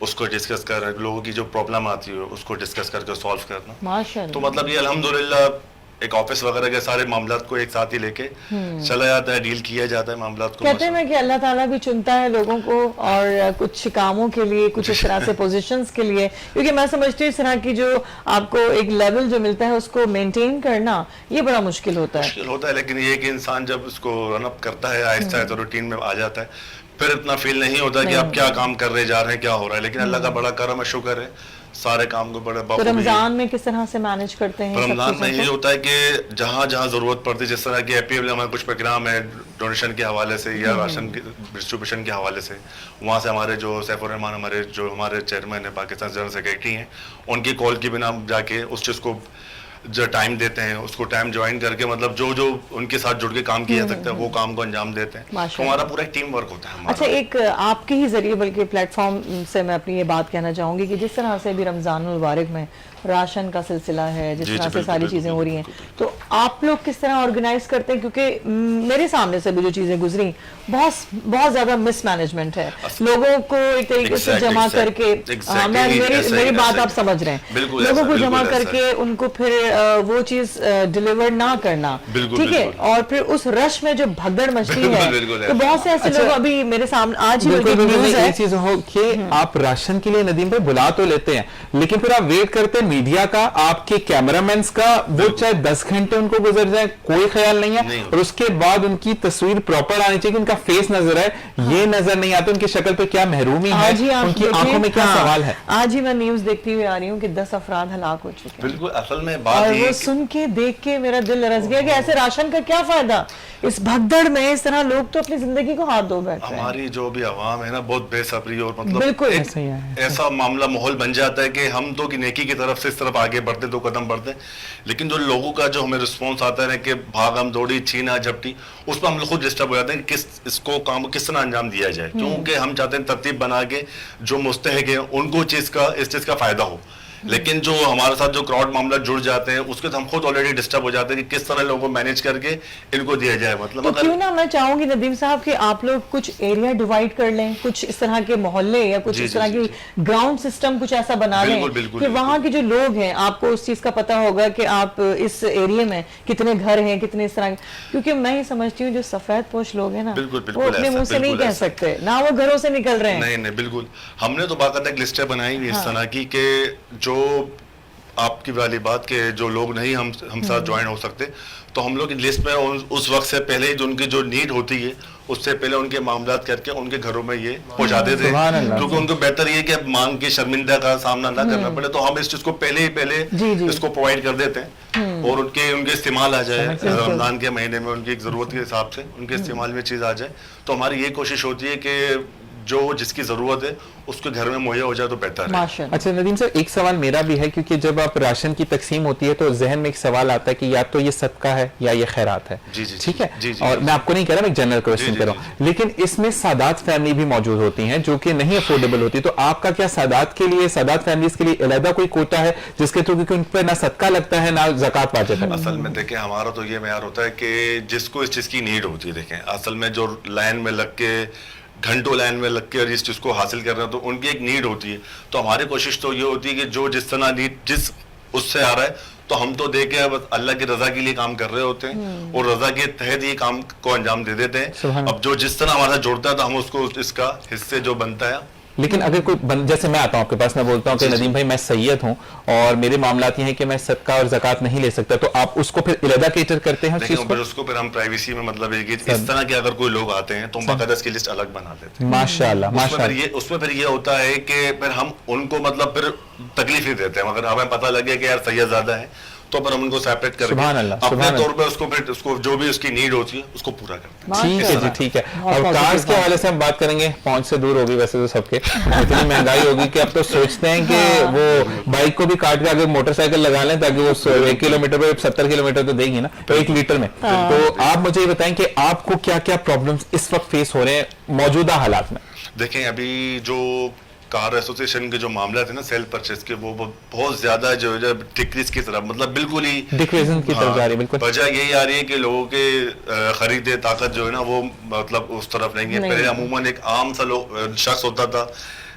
اس کو ڈسکس کر لوگوں کی جو پرابلم آتی ہے اس کو ڈسکس کر کے سالو کرنا. ماشاءاللہ. تو مطلب یہ الحمدللہ ایک آفس وغیرہ کے سارے معاملات کو ایک ساتھ ہی لے کے چلا جاتا ہے, ڈیل کیا جاتا ہے معاملات کو. کہتے ہیں کہ اللہ تعالیٰ بھی چنتا ہے لوگوں کو اور کچھ کاموں کے لیے, کچھ اس طرح سے پوزیشنز کے لیے, کیونکہ میں سمجھتی ہوں اس طرح کی جو آپ کو ایک لیول جو ملتا ہے اس کو مینٹین کرنا یہ بڑا مشکل ہوتا ہے. مشکل ہوتا ہے, لیکن یہ کہ انسان جب اس کو رن اپ کرتا ہے آہستہ آہستہ روٹین میں آ جاتا ہے, پھر اتنا فیل نہیں ہوتا کہ آپ کیا کام کر رہے جا رہے ہیں, کیا ہو رہا ہے. لیکن اللہ کا بڑا کرم ہے, شکر ہے, سارے کام کو بڑے تو رمضان میں کس طرح سے مینج کرتے ہیں؟ رمضان میں یہ ہوتا ہے کہ جہاں جہاں ضرورت پڑتی ہے, جس طرح کہ APL ہمارے کچھ پروگرام ہے ڈونیشن کے حوالے سے یا راشن کی ڈسٹریبیوشن کے حوالے سے, وہاں سے ہمارے جو سیف الرحمان ہمارے چیئرمین ہیں, پاکستان جنرل سیکریٹری ہیں, ان کی کال کی بنا جا کے اس چیز کو جو ٹائم دیتے ہیں, اس کو ٹائم جوائن کر کے مطلب جو جو ان کے ساتھ جڑ کے کام کیا جا سکتا ہے وہ کام کو انجام دیتے ہیں. تو ہمارا پورا ایک ٹیم ورک ہوتا ہے. اچھا, ایک آپ کے ہی ذریعے بلکہ پلیٹ فارم سے میں اپنی یہ بات کہنا چاہوں گی کہ جس طرح سے بھی رمضان المبارک میں راشن کا سلسلہ ہے, جس طرح سے ساری چیزیں ہو رہی ہیں, تو آپ لوگ کس طرح آرگنائز کرتے ہیں؟ کیونکہ میرے سامنے سے بھی جو چیزیں گزری بہت زیادہ مس مینجمنٹ ہے, لوگوں کو ایک طریقے سے جمع کر کے, میری بات آپ سمجھ رہے ہیں, لوگوں کو جمع کر کے ان کو پھر وہ چیز ڈیلیور نہ کرنا, ٹھیک ہے, اور پھر اس رش میں جو بھگدڑ مچتی ہے, تو بہت سے ایسے لوگ ابھی میرے سامنے آج ہی نیوز ہے یہ چیز ہو کہ آپ راشن کے لیے ندیم پہ بلا تو لیتے ہیں, لیکن پھر آپ ویٹ کرتے ہیں میڈیا کا, آپ کے کیمرہ مینس کا, وہ چاہے 10 گھنٹے ان کو گزر جائے کوئی خیال نہیں ہے, اور اس کے بعد ان کی تصویر پراپر آنی چاہیے کہ ان کا فیس نظر ہے, یہ نظر نہیں آتا ان کی شکل پہ کیا محرومی ہے, ان کی آنکھوں میں کیا سوال ہے. آج ہی میں نیوز دیکھتی ہوئی آ رہی ہوں کہ 10 افراد ہلاک ہو چکے ہیں. بالکل, اصل میں بات اور وہ سن کے دیکھ کے میرا دل لرز گیا کہ ایسے راشن کا کیا فائدہ اس بھگدڑ میں, اس طرح لوگ تو اپنی زندگی کو ہاتھ دھو بیٹھ رہے ہیں. ہماری جو بھی عوام ہے نا بہت بے صبری اور مطلب ایسا معاملہ ماحول بن جاتا ہے کہ ہم تو نیکی کی طرف سے اس طرف آگے بڑھتے 2 قدم بڑھتے, لیکن جو لوگوں کا جو ہمیں رسپانس آتا ہے کہ بھاگم دوڑی چھینا جھپٹی, اس پہ ہم لوگ خود ڈسٹرب ہو جاتے ہیں کہ اس کو کام کو کس طرح انجام دیا جائے, کیونکہ ہم چاہتے ہیں ترتیب بنا کے جو مستحق ہیں ان کو اس چیز کا فائدہ ہو. لیکن جو ہمارے ساتھ جو کراؤڈ معاملہ جڑ جاتے ہیں اس کے ہم خود آلریڈی ڈسٹرب ہو جاتے ہیں کہ کس طرح لوگوں کو مینیج کر کے ان کو دیا جائے. مطلب تو کیوں نہ میں چاہوں گی ندیم صاحب کہ آپ لوگ کچھ ایریا ڈیوائیڈ کر لیں, کچھ اس طرح کے محلے یا کچھ اس طرح کی گراؤنڈ سسٹم کچھ ایسا بنا لیں کہ وہاں کے جو لوگ ہیں آپ کو اس چیز کا پتہ ہوگا کہ آپ اس ایریا میں کتنے گھر ہیں, کتنے اس طرح کے, کیونکہ میں یہ سمجھتی ہوں جو سفید پوش لوگ ہیں نا وہ اپنے منہ سے نہیں کہہ سکتے, نہ وہ گھروں سے نکل رہے ہیں. نہیں بالکل, ہم نے تو باقاعدہ ایک لسٹیں بنائی ہوئی اس طرح کی کہ جو آپ کی والی بات کہ جو لوگ نہیں ہم ساتھ جوائن ہو سکتے, تو ہم لوگ لسٹ میں اس وقت سے پہلے ہی ان کی جو نیڈ ہوتی ہے اس سے پہلے ان کے معاملات کر کے ان کے گھروں میں یہ پہنچا دیتے ہیں, کیونکہ ان کو بہتر یہ کہ مانگ کے شرمندہ کا سامنا نہ کرنا پڑے, تو ہم اس چیز کو پہلے اس کو پرووائڈ کر دیتے ہیں اور ان کے استعمال آ جائے رمضان کے مہینے میں, ان کی ایک ضرورت کے حساب سے ان کے استعمال میں چیز آ جائے. تو ہماری یہ کوشش ہوتی ہے کہ جو جس کی ضرورت ہے اس کے گھر میں مہیا ہو جائے تو بہتر ہے. اچھا ندیم صاحب, ایک سوال میرا بھی ہے, کیونکہ جب آپ راشن کی تقسیم ہوتی ہے تو ذہن میں ایک سوال آتا ہے کہ یا تو یہ صدقہ ہے یا یہ خیرات ہے, ٹھیک ہے, اور میں آپ کو نہیں کہہ رہا, میں ایک جنرل کوسچن کر رہا ہوں, لیکن اس میں سادات فیملی بھی موجود ہوتی ہیں جو کہ نہیں افورڈیبل ہوتی, تو آپ کا کیا سادات کے لیے, سادات فیملیز کے لیے علیحدہ کوئی کوٹا ہے جس کے تھرو ان پہ نہ صدقہ لگتا ہے نہ زکوٰۃ واجب ہے؟ اصل میں دیکھیں ہمارا تو یہ معیار ہوتا ہے کہ جس کو اس چیز کی نیڈ ہوتی ہے, دیکھیں اصل میں جو لائن میں لگ کے گھنٹوں لائن میں لگ کے اور اس چیز کو حاصل کر رہے ہیں تو ان کی ایک نیڈ ہوتی ہے, تو ہماری کوشش تو یہ ہوتی ہے کہ جو جس طرح نیڈ جس اس سے آ رہا ہے تو ہم تو دے کے بس اللہ کی رضا کے لیے کام کر رہے ہوتے ہیں اور رضا کے تحت یہ کام کو انجام دے دیتے ہیں. اب جو جس طرح ہمارا جوڑتا ہے تو ہم اس کو اس کا حصے جو بنتا ہے. لیکن اگر کوئی جیسے میں آتا ہوں آپ کے پاس, میں بولتا ہوں کہ ندیم بھائی میں سید ہوں اور میرے معاملات یہ ہیں کہ میں صدقہ اور زکوٰۃ نہیں لے سکتا, تو آپ اس کو پھر علیحدہ کیٹر کرتے ہیں اس کو پھر ہم پرائیویسی میں مطلب اس طرح کے اگر کوئی لوگ آتے ہیں تو ہم باقاعدہ اس کی لسٹ الگ بنا دیتے ہیں. ماشاءاللہ ماشاءاللہ. اس میں پھر یہ ہوتا ہے کہ پھر ہم ان کو مطلب پھر تکلیف ہی دیتے ہیں, مگر ہمیں پتہ لگے کہ یار سید زیادہ ہے تو پھر ہم ان کو سیپریٹ کر کے اپنے طور پہ اس کو جو بھی اس کی نیڈ ہوتی ہے اس کو پورا کرتے ہیں. ٹھیک ہے جی, ٹھیک ہے. اور کارز کے حوالے سے ہم بات کریں گے, پہنچ سے دور ہوگی ویسے تو سب کے, اتنی مہنگائی ہوگی کہ اب تو سوچتے ہیں کہ وہ بائک کو بھی کاٹ کے آگے موٹر سائیکل لگا لیں تاکہ وہ 1 کلومیٹر پہ 70 کلومیٹر تو دے گی نا, تو 1 لیٹر میں. تو آپ مجھے یہ بتائیں کہ آپ کو کیا کیا پرابلمس اس وقت فیس ہو رہے ہیں موجودہ حالات میں؟ دیکھیں ابھی جو کار ایسوسیشن کے جو معاملات ہیں نا سیل پرچیز کے, وہ بہت زیادہ جو ہے ڈکریز کی طرف, مطلب بالکل ہی ڈکریزن کی طرف جا رہی ہے. بالکل وجہ یہی آ رہی ہے کہ لوگوں کے خرید طاقت جو ہے نا وہ مطلب اس طرف نہیں ہے. پہلے عموماً ایک عام سا شخص ہوتا تھا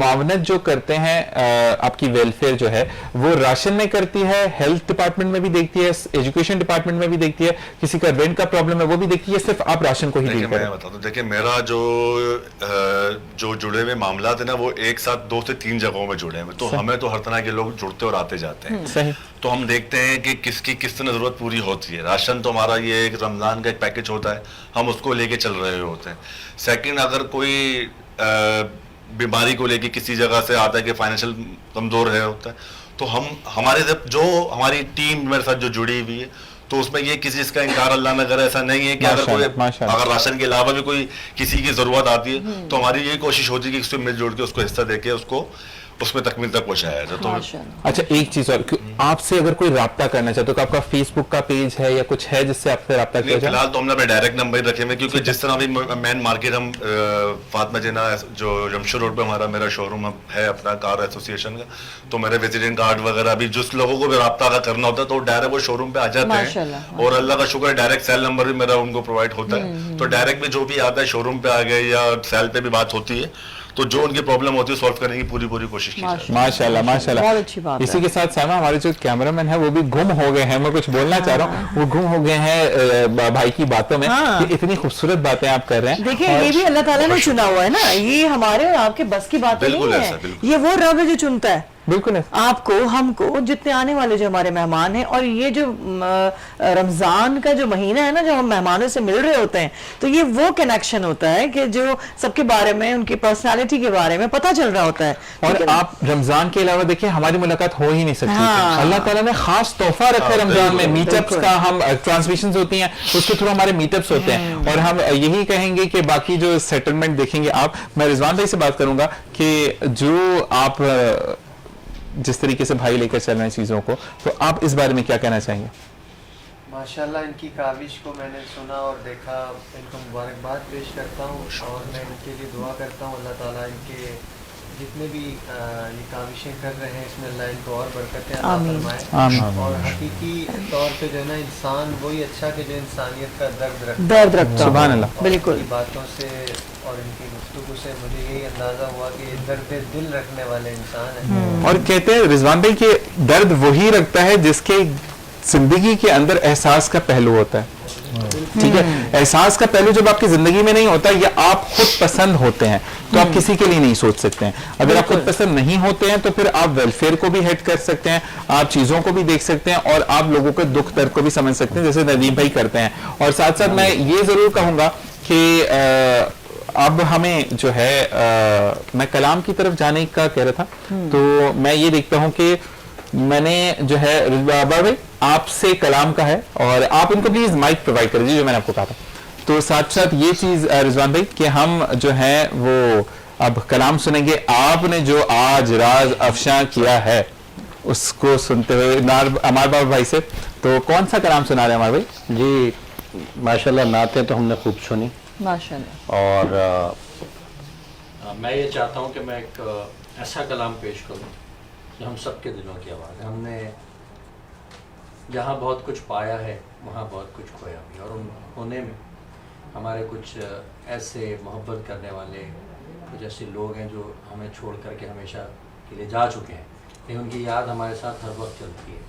معاونت جو کرتے ہیں آپ کی ویلفیئر جو ہے وہ راشن میں کرتی ہے, ہیلتھ ڈپارٹمنٹ میں بھی دیکھتی ہے, ایجوکیشن ڈپارٹمنٹ میں بھی دیکھتی ہے, کسی کا رینٹ کا پرابلم ہے وہ بھی دیکھتی ہے, صرف آپ راشن کو ہی ڈیل کریں؟ میں بتاتا ہوں, دیکھیں میرا جو جڑے ہوئے معاملات ہیں نا وہ ایک ساتھ 2 سے 3 جگہوں میں جڑے ہیں, تو ہمیں تو ہر طرح کے لوگ جڑتے اور آتے جاتے ہیں. صحیح. تو ہم دیکھتے ہیں کہ کس کی کس طرح ضرورت پوری ہوتی ہے. راشن تو ہمارا یہ ایک رمضان کا ایک پیکج ہوتا ہے, ہم اس کو لے کے چل رہے ہوتے ہیں. سیکنڈ, اگر کوئی بیماری کو لے کے کسی جگہ سے آتا ہے کہ فائنینشیل کمزور ہے ہوتا ہے, تو ہمارے جو ہماری ٹیم میرے ساتھ جو جڑی ہوئی ہے, تو اس میں یہ کسی چیز کا انکار اللہ نہ کرے ایسا نہیں ہے کہ اگر راشن کے علاوہ بھی کوئی کسی کی ضرورت آتی ہے تو ہماری یہی کوشش ہوتی ہے کہ اس سے مل جڑ کے اس کو حصہ دے کے اس کو اس میں تکمیل تک پہنچایا جائے. اچھا ایک چیز اور, آپ سے اگر کوئی رابطہ کرنا چاہتے ہو تو آپ کا فیس بک کا پیج ہے یا کچھ ہے جس سے آپ سے رابطہ کیا جائے؟ فی الحال تو ہم نے اپنے ڈائریکٹ نمبر ہی رکھے ہوئے, کیونکہ جس طرح ابھی مین مارکیٹ ہم فاطمہ جناح جو جمشید روڈ پہ میرا شو روم ہے اپنا کار ایسوسیشن کا, تو میرے وزٹنگ کارڈ وغیرہ بھی جس لوگوں کو بھی رابطہ کرنا ہوتا ہے تو ڈائریکٹ وہ شو روم پہ آ جاتے ہیں, اور اللہ کا شکر ہے ڈائریکٹ سیل نمبر بھی میرا ان کو پرووائڈ ہوتا ہے, تو ڈائریکٹ بھی جو بھی آتا ہے شو روم پہ آ گئے یا سیل پہ بھی بات ہوتی ہے, تو جو ان کی پرابلم ہوتی ہے سالو کرنے کی پوری کوشش کی جاتی ہے. ماشاءاللہ ماشاءاللہ. اسی کے ساتھ سائمہ ہمارے جو کیمرہ مین ہے وہ بھی گم ہو گئے ہیں, میں کچھ بولنا چاہ رہا ہوں, وہ گم ہو گئے ہیں بھائی کی باتوں میں کہ اتنی خوبصورت باتیں آپ کر رہے ہیں. دیکھیں یہ بھی اللہ تعالیٰ نے چنا ہوا ہے نا, یہ ہمارے اور آپ کے بس کی باتیں نہیں ہے, یہ وہ رب ہے جو چنتا ہے بالکل آپ کو, ہم کو, جتنے آنے والے جو ہمارے مہمان ہیں. اور یہ جو رمضان کا جو مہینہ ہے نا, جو ہم مہمانوں سے مل رہے ہوتے ہیں, تو یہ وہ کنیکشن ہوتا ہے کہ جو سب کے بارے میں, ان کی پرسنالٹی کے بارے میں پتہ چل رہا ہوتا ہے. اور آپ رمضان کے علاوہ دیکھیں ہماری ملاقات ہو ہی نہیں سکتی. اللہ تعالیٰ نے خاص تحفہ رکھا ہے رمضان میں, میٹ اپس کا, ہم ٹرانسمیشنز ہوتی ہیں اس کے تھرو ہمارے میٹ اپس ہوتے ہیں, اور ہم یہی کہیں گے کہ باقی جو سیٹلمنٹ دیکھیں گے آپ. میں رضوان بھائی سے بات کروں گا کہ جو آپ جس طریقے سے بھائی لے کر چل رہے ہیں چیزوں کو, تو آپ اس بارے میں کیا کہنا چاہیں گے؟ ماشاءاللہ ان کی کاوش کو میں نے سنا اور دیکھا, ان کو مبارکباد پیش کرتا ہوں, اور میں ان کے لیے دعا کرتا ہوں اللہ تعالیٰ ان کے جتنے بھی یہ کاوشیں کر رہے ہیں اس میں اللہ ان کو اور برکتیں عطا فرمائے. اور حقیقی طور پہ جو ہے نا انسان وہی اچھا کہ جو انسانیت کا درد رکھتا. سبحان اللہ. بالکل. باتوں سے اور ان کی گفتگو سے مجھے یہی اندازہ ہوا کہ درد دل رکھنے والے انسان ہیں. اور کہتے ہیں رضوان بھائی کہ درد وہی رکھتا ہے جس کے زندگی کے اندر احساس کا پہلو ہوتا ہے. ٹھیک ہے, احساس کا پہلو جب آپ کی زندگی میں نہیں ہوتا یا آپ خود پسند ہوتے ہیں تو آپ کسی کے لیے نہیں سوچ سکتے ہیں. اگر آپ خود پسند نہیں ہوتے ہیں تو پھر آپ ویلفیئر کو بھی ہیڈ کر سکتے ہیں, آپ چیزوں کو بھی دیکھ سکتے ہیں, اور آپ لوگوں کے دکھ درد کو بھی سمجھ سکتے ہیں جیسے ندیم بھائی کرتے ہیں. اور ساتھ ساتھ میں یہ ضرور کہوں گا کہ اب ہمیں جو ہے میں کلام کی طرف جانے کا کہہ رہا تھا, تو میں یہ دیکھتا ہوں کہ میں نے جو ہے بھائی آپ سے کلام کا ہے, اور آپ ان کو پلیز مائک پرووائڈ کر دیجیے جو میں نے آپ کو کہا تھا. تو ساتھ ساتھ یہ چیز رضوان بھائی کہ ہم جو ہے وہ اب کلام سنیں گے. آپ نے جو آج راز افشاں کیا ہے اس کو سنتے ہوئے عمار بابا بھائی سے, تو کون سا کلام سنا رہے ہیں عمار بھائی؟ جی ماشاءاللہ نعتیں تو ہم نے خوب سنی ماشاءاللہ, اور میں یہ چاہتا ہوں کہ میں ایک ایسا کلام پیش کروں جو ہم سب کے دلوں کی آواز ہے. ہم نے جہاں بہت کچھ پایا ہے وہاں بہت کچھ کھویا بھی, اور ان ہونے میں ہمارے کچھ ایسے محبت کرنے والے کچھ ایسے لوگ ہیں جو ہمیں چھوڑ کر کے ہمیشہ کے لیے جا چکے ہیں, لیکن ان کی یاد ہمارے ساتھ ہر وقت چلتی ہے,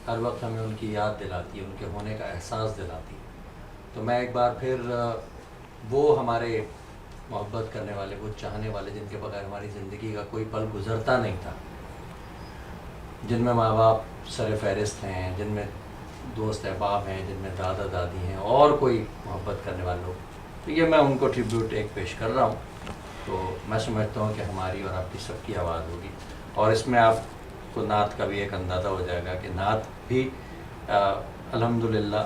ہر وقت ہمیں ان کی یاد دلاتی ہے, ان کے ہونے کا احساس دلاتی ہے. تو میں ایک بار پھر وہ ہمارے محبت کرنے والے, وہ چاہنے والے جن کے بغیر ہماری زندگی کا کوئی پل گزرتا نہیں تھا, جن میں ماں باپ سر فہرست ہیں, جن میں دوست احباب ہیں, جن میں دادا دادی ہیں, اور کوئی محبت کرنے والے لوگ, تو یہ میں ان کو ٹریبیوٹ ایک پیش کر رہا ہوں. تو میں سمجھتا ہوں کہ ہماری اور آپ کی سب کی آواز ہوگی, اور اس میں آپ کو نعت کا بھی ایک اندازہ ہو جائے گا کہ نعت بھی الحمدللہ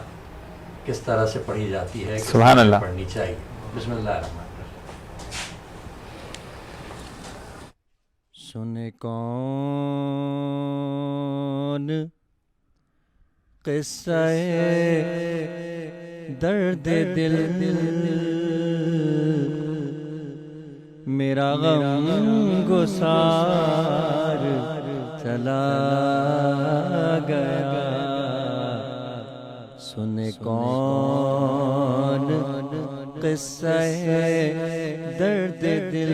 کس طرح سے پڑھی جاتی ہے, سبحان اللہ, پڑھنی چاہیے. بسم اللہ الرحمن الرحیم. سنے کون قصہ درد دل میرا غم گسار چلا گیا, سنے کون قصہ درد دل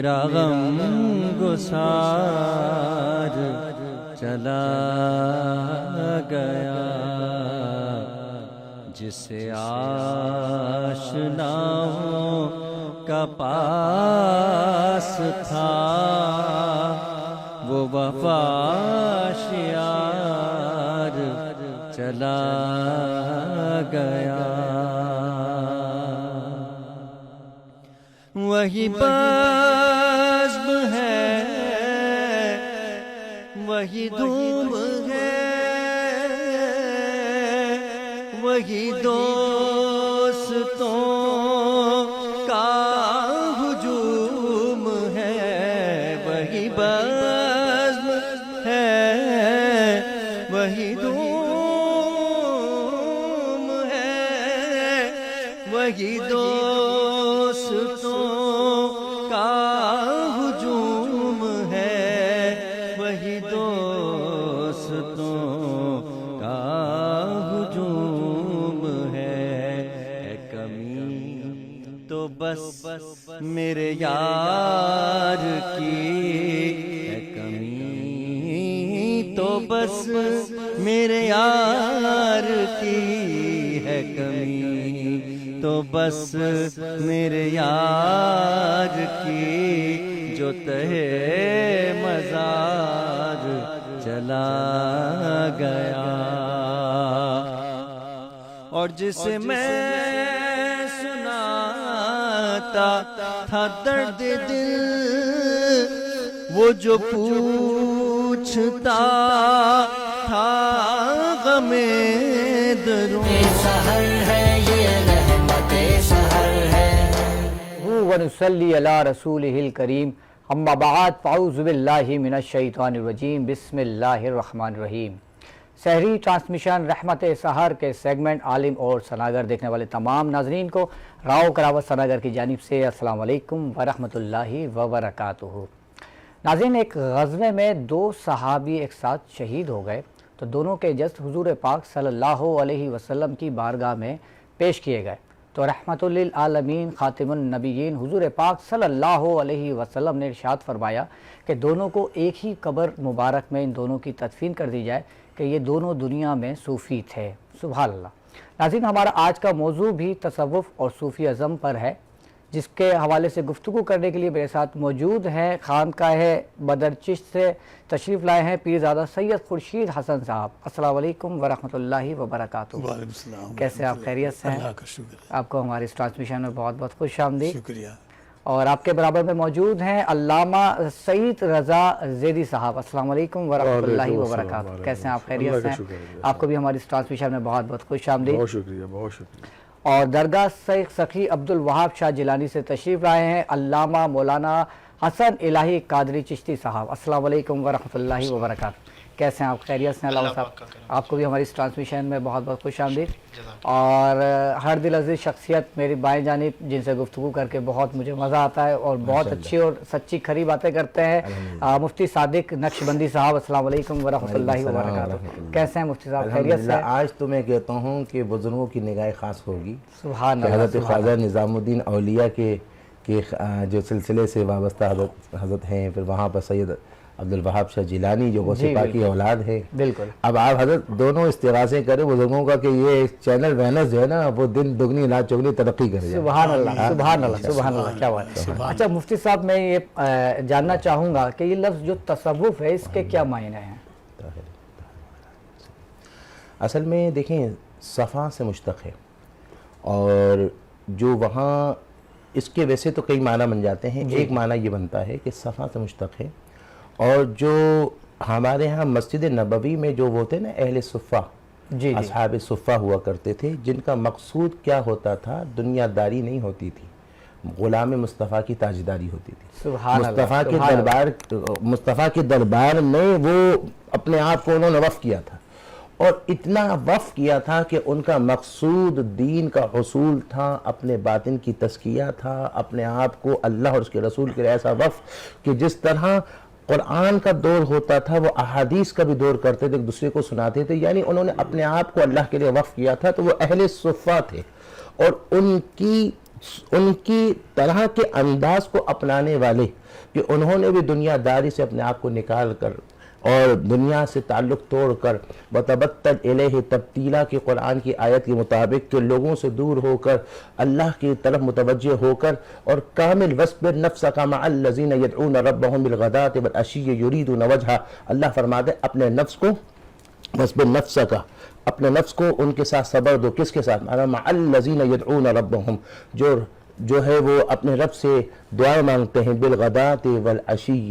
میرا غم گسار چلا گیا، جسے آشناؤں کا پاس تھا وہ وفا شیار چلا گیا۔ وہی بزم ہے، وہی دھوم ہے، وہی دوستوں کا ہجوم ہے، وہی بزم ہے، وہی دھوم ہے، وہی دوستوں کا ہجوم ہے، وہی دوستوں کا ہجوم ہے۔ اے کمی تو بس میرے یار کی، اے کمی تو بس میرے یار کی، ہے کمی تو بس میرے یار کی، جو تہے مزار چلا گیا۔ اور جسے میں سناتا تھا درد دل، وہ جو پوچھتا تھا غم درون، سحر ہے یہ رحمت سحر ہے۔ ونصلی علی رسولہ الکریم، اما بعد فاعوذ باللہ من الشیطان الرجیم، بسم اللہ الرحمن الرحیم۔ سحری ٹرانسمیشن رحمت سحر کے سیگمنٹ عالم اور ثناگر دیکھنے والے تمام ناظرین کو راؤ کراوت ثناگر کی جانب سے السلام علیکم ورحمۃ اللہ وبرکاتہ۔ ناظرین، ایک غزوے میں 2 صحابی ایک ساتھ شہید ہو گئے تو دونوں کے جسد حضور پاک صلی اللہ علیہ وسلم کی بارگاہ میں پیش کیے گئے تو رحمت للعالمین خاتم النبیین حضور پاک صلی اللہ علیہ وسلم نے ارشاد فرمایا کہ دونوں کو ایک ہی قبر مبارک میں ان دونوں کی تدفین کر دی جائے کہ یہ دونوں دنیا میں صوفی تھے۔ سبحان اللہ۔ ناظرین، ہمارا آج کا موضوع بھی تصوف اور صوفی ازم پر ہے، جس کے حوالے سے گفتگو کرنے کے لیے میرے ساتھ موجود ہیں خانقاہ بدر چشت سے تشریف لائے ہیں پیرزادہ سید خورشید حسن صاحب۔ السلام علیکم ورحمۃ اللہ وبرکاتہ۔ وعلیکم السلام۔ کیسے آپ؟ خیریت سے ہیں؟ اللہ کا شکر ہے۔ آپ کو ہماری اس ٹرانسمیشن میں بہت بہت خوش آمدید۔ شکریہ۔ اور آپ کے برابر میں موجود ہیں علامہ سعید رضا زیدی صاحب۔ السلام علیکم ورحمۃ اللہ وبرکاتہ۔ کیسے ہیں آپ؟ خیریت سے ہیں؟ آپ کو بھی ہماری اس ٹرانسمیشن میں بہت بہت خوش آمدید۔ بہت شکریہ، بہت شکریہ۔ اور درگاہ شیخ سخی عبد الوہاب شاہ جیلانی سے تشریف لائے ہیں علامہ مولانا حسن الہی قادری چشتی صاحب۔ السلام علیکم ورحمۃ اللہ وبرکاتہ۔ کیسے ہیں آپ؟ خیریت سے ہیں؟ علامہ صاحب، آپ کو بھی ہماری اس ٹرانسمیشن میں بہت بہت خوش آمدید۔ اور ہر دل عزیز شخصیت میری بائیں جانب، جن سے گفتگو کر کے بہت مجھے مزہ آتا ہے اور بہت اچھی اور سچی کھری باتیں کرتے ہیں، مفتی صادق نقشبندی صاحب۔ السلام علیکم ورحمۃ اللہ وبرکاتہ۔ کیسے ہیں مفتی صاحب؟ خیریت سے؟ آج تو میں کہتا ہوں کہ بزرگوں کی نگاہ خاص ہوگی۔ سبحان اللہ۔ حضرت خواجہ نظام الدین اولیاء کے جو سلسلے سے وابستہ حضرت ہیں، پھر وہاں پر سید عبد الوہاب شاہ جیلانی جو غوث پاک کی اولاد ہے۔ بالکل۔ اب آپ حضرت دونوں استغاثے کریں بزرگوں کا کہ یہ چینل وینس جو ہے نا وہ دن دگنی رات چگنی ترقی کرے۔ سبحان اللہ، سبحان اللہ، سبحان اللہ، کیا بات ہے۔ اچھا مفتی صاحب، میں یہ جاننا چاہوں گا کہ یہ لفظ جو تصوف ہے اس کے کیا معنی ہیں؟ اصل میں دیکھیں صفا سے مشتق ہے، اور جو وہاں اس کے ویسے تو کئی معنی بن جاتے ہیں۔ ایک معنی یہ بنتا ہے کہ صفا سے مشتق ہے، اور جو ہمارے ہاں مسجد نبوی میں جو وہ تھے نا اہل صفہ، اصحاب صفہ ہوا کرتے تھے، جن کا مقصود کیا ہوتا تھا؟ دنیا داری نہیں ہوتی تھی، غلام مصطفیٰ کی تاجداری ہوتی تھی۔ مصطفیٰ کے دربار میں وہ اپنے آپ کو انہوں نے وقف کیا تھا، اور اتنا وقف کیا تھا کہ ان کا مقصود دین کا حصول تھا، اپنے باطن کی تزکیہ تھا، اپنے آپ کو اللہ اور اس کے رسول کے ایسا وقف کہ جس طرح قرآن کا دور ہوتا تھا وہ احادیث کا بھی دور کرتے تھے، ایک دوسرے کو سناتے تھے، یعنی انہوں نے اپنے آپ کو اللہ کے لیے وقف کیا تھا، تو وہ اہل صفہ تھے۔ اور ان کی ان کی طرح کے انداز کو اپنانے والے کہ انہوں نے بھی دنیا داری سے اپنے آپ کو نکال کر اور دنیا سے تعلق توڑ کر وَتَبَتَّلْ إِلَيْهِ تبتیلا کی قرآن کی آیت کے مطابق کہ لوگوں سے دور ہو کر اللہ کی طرف متوجہ ہو کر اور کامل وَاصْبِرْ نَفْسَكَ مَعَ الَّذِينَ يَدْعُونَ رَبَّهُمْ بِالْغَدَاةِ وَالْعَشِيِّ يُرِيدُونَ وَجْهَهُ، اللہ فرماتے اپنے نفس کو وَاصْبِرْ نَفْسَكَ، اپنے نفس کو ان کے ساتھ صبر دو، کس کے ساتھ؟ مَعَ الَّذِينَ يَدْعُونَ رَبَّهُمْ، جو ہے وہ اپنے رب سے دعائیں مانگتے ہیں، بالغداۃ والعشی،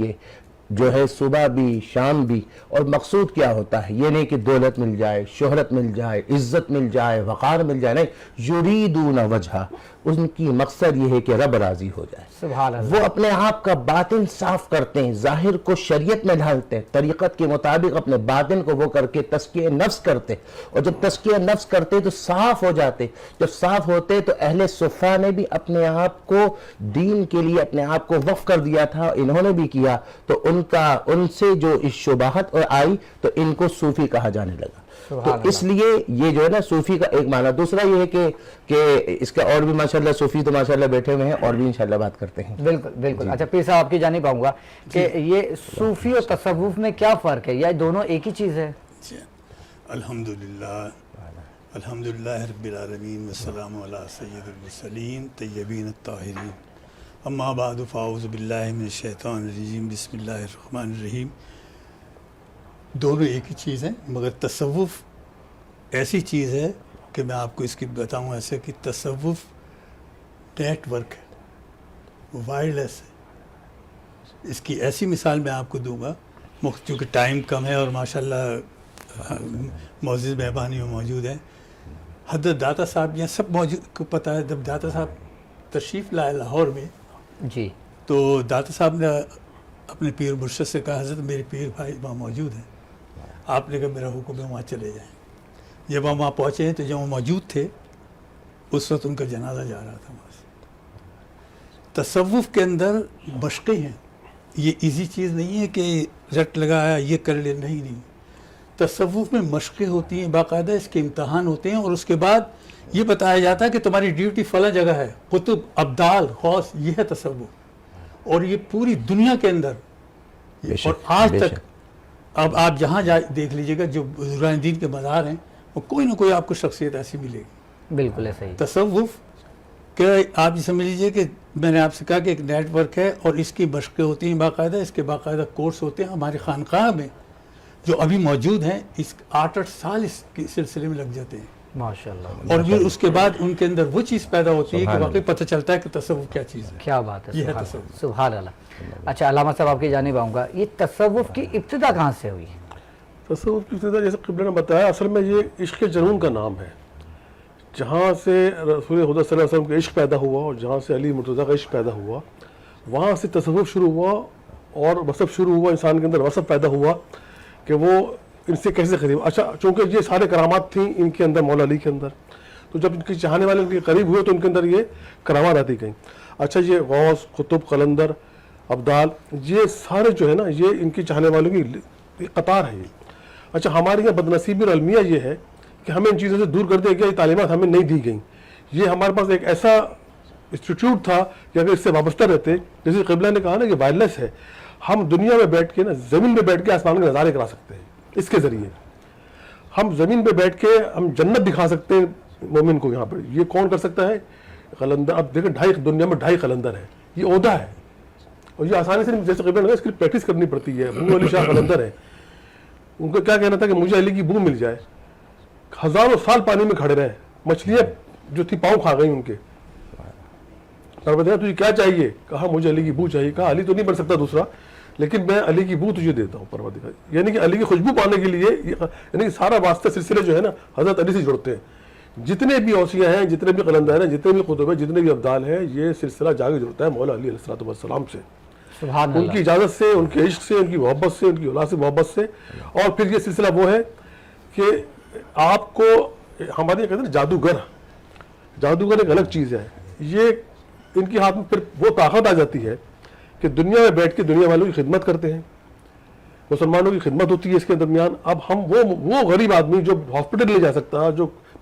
جو ہے صبح بھی شام بھی. اور مقصود کیا ہوتا ہے؟ یہ نہیں کہ دولت مل جائے، شہرت مل جائے، عزت مل جائے، وقار مل جائے، نہیں، یریدون وجہہ، ان کی مقصد یہ ہے کہ رب راضی ہو جائے. سبحان اللہ. وہ اپنے آپ کا باطن صاف کرتے ہیں، ظاہر کو شریعت میں ڈھالتے ہیں، طریقت کے مطابق اپنے باطن کو وہ کر کے تزکیہ نفس کرتے، اور جب تزکیہ نفس کرتے تو صاف ہو جاتے. جب صاف ہوتے تو اہل صفہ نے بھی اپنے آپ کو دین کے لیے اپنے آپ کو وقف کر دیا تھا، انہوں نے بھی کیا، تو ان سے جو اس شبہت آئی تو ان کو صوفی کہا جانے لگا. تو اس لیے یہ جو ہے نا صوفی کا ایک معنی. دوسرا یہ ہے کہ اس کا اور بھی ماشاءاللہ صوفی تو ماشاءاللہ بیٹھے ہوئے ہیں اور بھی انشاءاللہ بات کرتے ہیں. بالکل بالکل. اچھا پیر صاحب آپ کی جانب آؤں گا کہ یہ صوفی اور تصوف میں کیا فرق ہے، یا دونوں ایک ہی چیز ہے؟ الحمدللہ الحمدللہ رب العالمین والسلام علی سید المرسلین طیبین الطاہرین، اما بعد فاعوذ باللہ من الشیطان الرجیم، بسم اللہ الرحمن الرحیم. دونوں ایک ہی چیز ہیں، مگر تصوف ایسی چیز ہے کہ میں آپ کو اس کی بتاؤں ایسے کہ تصوف نیٹ ورک ہے، وائرلیس ہے. اس کی ایسی مثال میں آپ کو دوں گا، چونکہ ٹائم کم ہے اور ماشاءاللہ معزز مہربانی میں موجود ہیں. حضرت داتا صاحب یہاں سب موجود کو پتہ ہے، جب داتا صاحب تشریف لائے لاہور میں جی تو داتا صاحب نے اپنے پیر مرشد سے کہا حضرت میرے پیر بھائی وہاں موجود ہیں، آپ نے کہا میرا حکم ہے وہاں چلے جائیں. جب ہم وہاں پہنچے ہیں تو جب وہ موجود تھے اس وقت ان کا جنازہ جا رہا تھا وہاں سے. تصوف کے اندر مشقیں ہیں، یہ ایزی چیز نہیں ہے کہ رٹ لگایا یہ کر لے، نہیں. تصوف میں مشقیں ہوتی ہیں، باقاعدہ اس کے امتحان ہوتے ہیں، اور اس کے بعد یہ بتایا جاتا ہے کہ تمہاری ڈیوٹی فلاں جگہ ہے. قطب، ابدال، غوث، یہ ہے تصوف. اور یہ پوری دنیا کے اندر اور آج تک اب آپ جہاں دیکھ لیجئے گا جو بزرگان دین کے مزار ہیں، وہ کوئی نہ کوئی آپ کو شخصیت ایسی ملے گی. بالکل ایسا ہی. تصوف کہ آپ یہ سمجھ لیجئے کہ میں نے آپ سے کہا کہ ایک نیٹ ورک ہے اور اس کی مشقیں ہوتی ہیں باقاعدہ، اس کے باقاعدہ کورس ہوتے ہیں. ہماری خانقاہ میں جو ابھی موجود ہیں اس 8-8 سال اس کے سلسلے میں لگ جاتے ہیں ماشاءاللہ. اور پھر اس کے بعد ان کے اندر وہ چیز پیدا ہوتی ہے کہ واقعی پتہ چلتا ہے کہ تصوف کیا چیز ہے. کیا بات ہے، یہ ہے تصوف. سبحان اللہ. اچھا علامہ صاحب آپ کی جانب آؤں گا، یہ تصوف کی ابتدا کہاں سے ہوئی؟ تصوف کی ابتدا جیسے قبلہ نے بتایا اصل میں یہ عشق جنون کا نام ہے. جہاں سے رسول خدا صلی اللہ علیہ وسلم کا عشق پیدا ہوا اور جہاں سے علی مرتضیٰ کا عشق پیدا ہوا، وہاں سے تصوف شروع ہوا اور وصف شروع ہوا. انسان کے اندر وصف پیدا ہوا کہ وہ ان سے کیسے قریب. اچھا چونکہ یہ سارے کرامات تھیں ان کے اندر، مولا علی کے اندر، تو جب ان کے چاہنے والے ان کے قریب ہوئے تو ان کے اندر یہ کرامات آتی گئیں. اچھا یہ غوث، قطب، قلندر، ابدال، یہ سارے جو ہے نا یہ ان کی چاہنے والوں کی قطار ہے. اچھا ہمارے یہاں بدنصیبی اور المیہ یہ ہے کہ ہمیں ان چیزوں سے دور کر دیا گیا، یہ تعلیمات ہمیں نہیں دی گئیں. یہ ہمارے پاس ایک ایسا انسٹیٹیوٹ تھا کہ اگر اس سے وابستہ رہتے، جیسے قبلہ نے کہا نا کہ وائرلیس ہے، ہم دنیا میں بیٹھ کے نا زمین پہ بیٹھ کے آسمان کے نظارے کرا سکتے ہیں. اس کے ذریعے ہم زمین پہ بیٹھ کے ہم جنت دکھا سکتے ہیں مومن کو. یہاں پہ یہ کون کر سکتا ہے؟ قلندر. اب دیکھیں دنیا میں 2.5 قلندر ہے، یہ عہدہ ہے اور یہ آسانی سے جیسے قبلہ نے اس کی پریکٹس کرنی پڑتی ہے. ابو علی شاہ قلندر ہے، ان کو کیا کہنا تھا کہ مجھے علی کی بو مل جائے. ہزاروں سال پانی میں کھڑے رہے، مچھلیاں جو تھی پاؤں کھا گئی ان کے. پروردگار تجھے کیا چاہیے؟ کہا مجھے علی کی بو چاہیے. کہا علی تو نہیں بن سکتا دوسرا، لیکن میں علی کی بو تجھے دیتا ہوں پروردگار. یعنی کہ علی کی خوشبو پانے کے لیے یعنی کہ سارا واسطہ سلسلے جو ہے نا حضرت علی سے جڑتے ہیں. جتنے بھی اوصیاء ہیں، جتنے بھی قلندر ہیں، جتنے بھی قطب ہیں، جتنے بھی ابدال ہیں، یہ سلسلہ جا کے جڑتا ہے مولا علی علیہ السلام سے. ان کی اجازت سے، ان کے عشق سے، ان کی محبت سے، ان کی اولاد سے محبت سے. اور پھر یہ سلسلہ وہ ہے کہ آپ کو ہمارے یہ کہتے ہیں جادوگر ایک الگ چیز ہے. یہ ان کے ہاتھ میں پھر وہ طاقت آ جاتی ہے کہ دنیا میں بیٹھ کے دنیا والوں کی خدمت کرتے ہیں، مسلمانوں کی خدمت ہوتی ہے اس کے درمیان. اب ہم وہ غریب آدمی جو ہاسپٹل نہیں جا سکتا، جو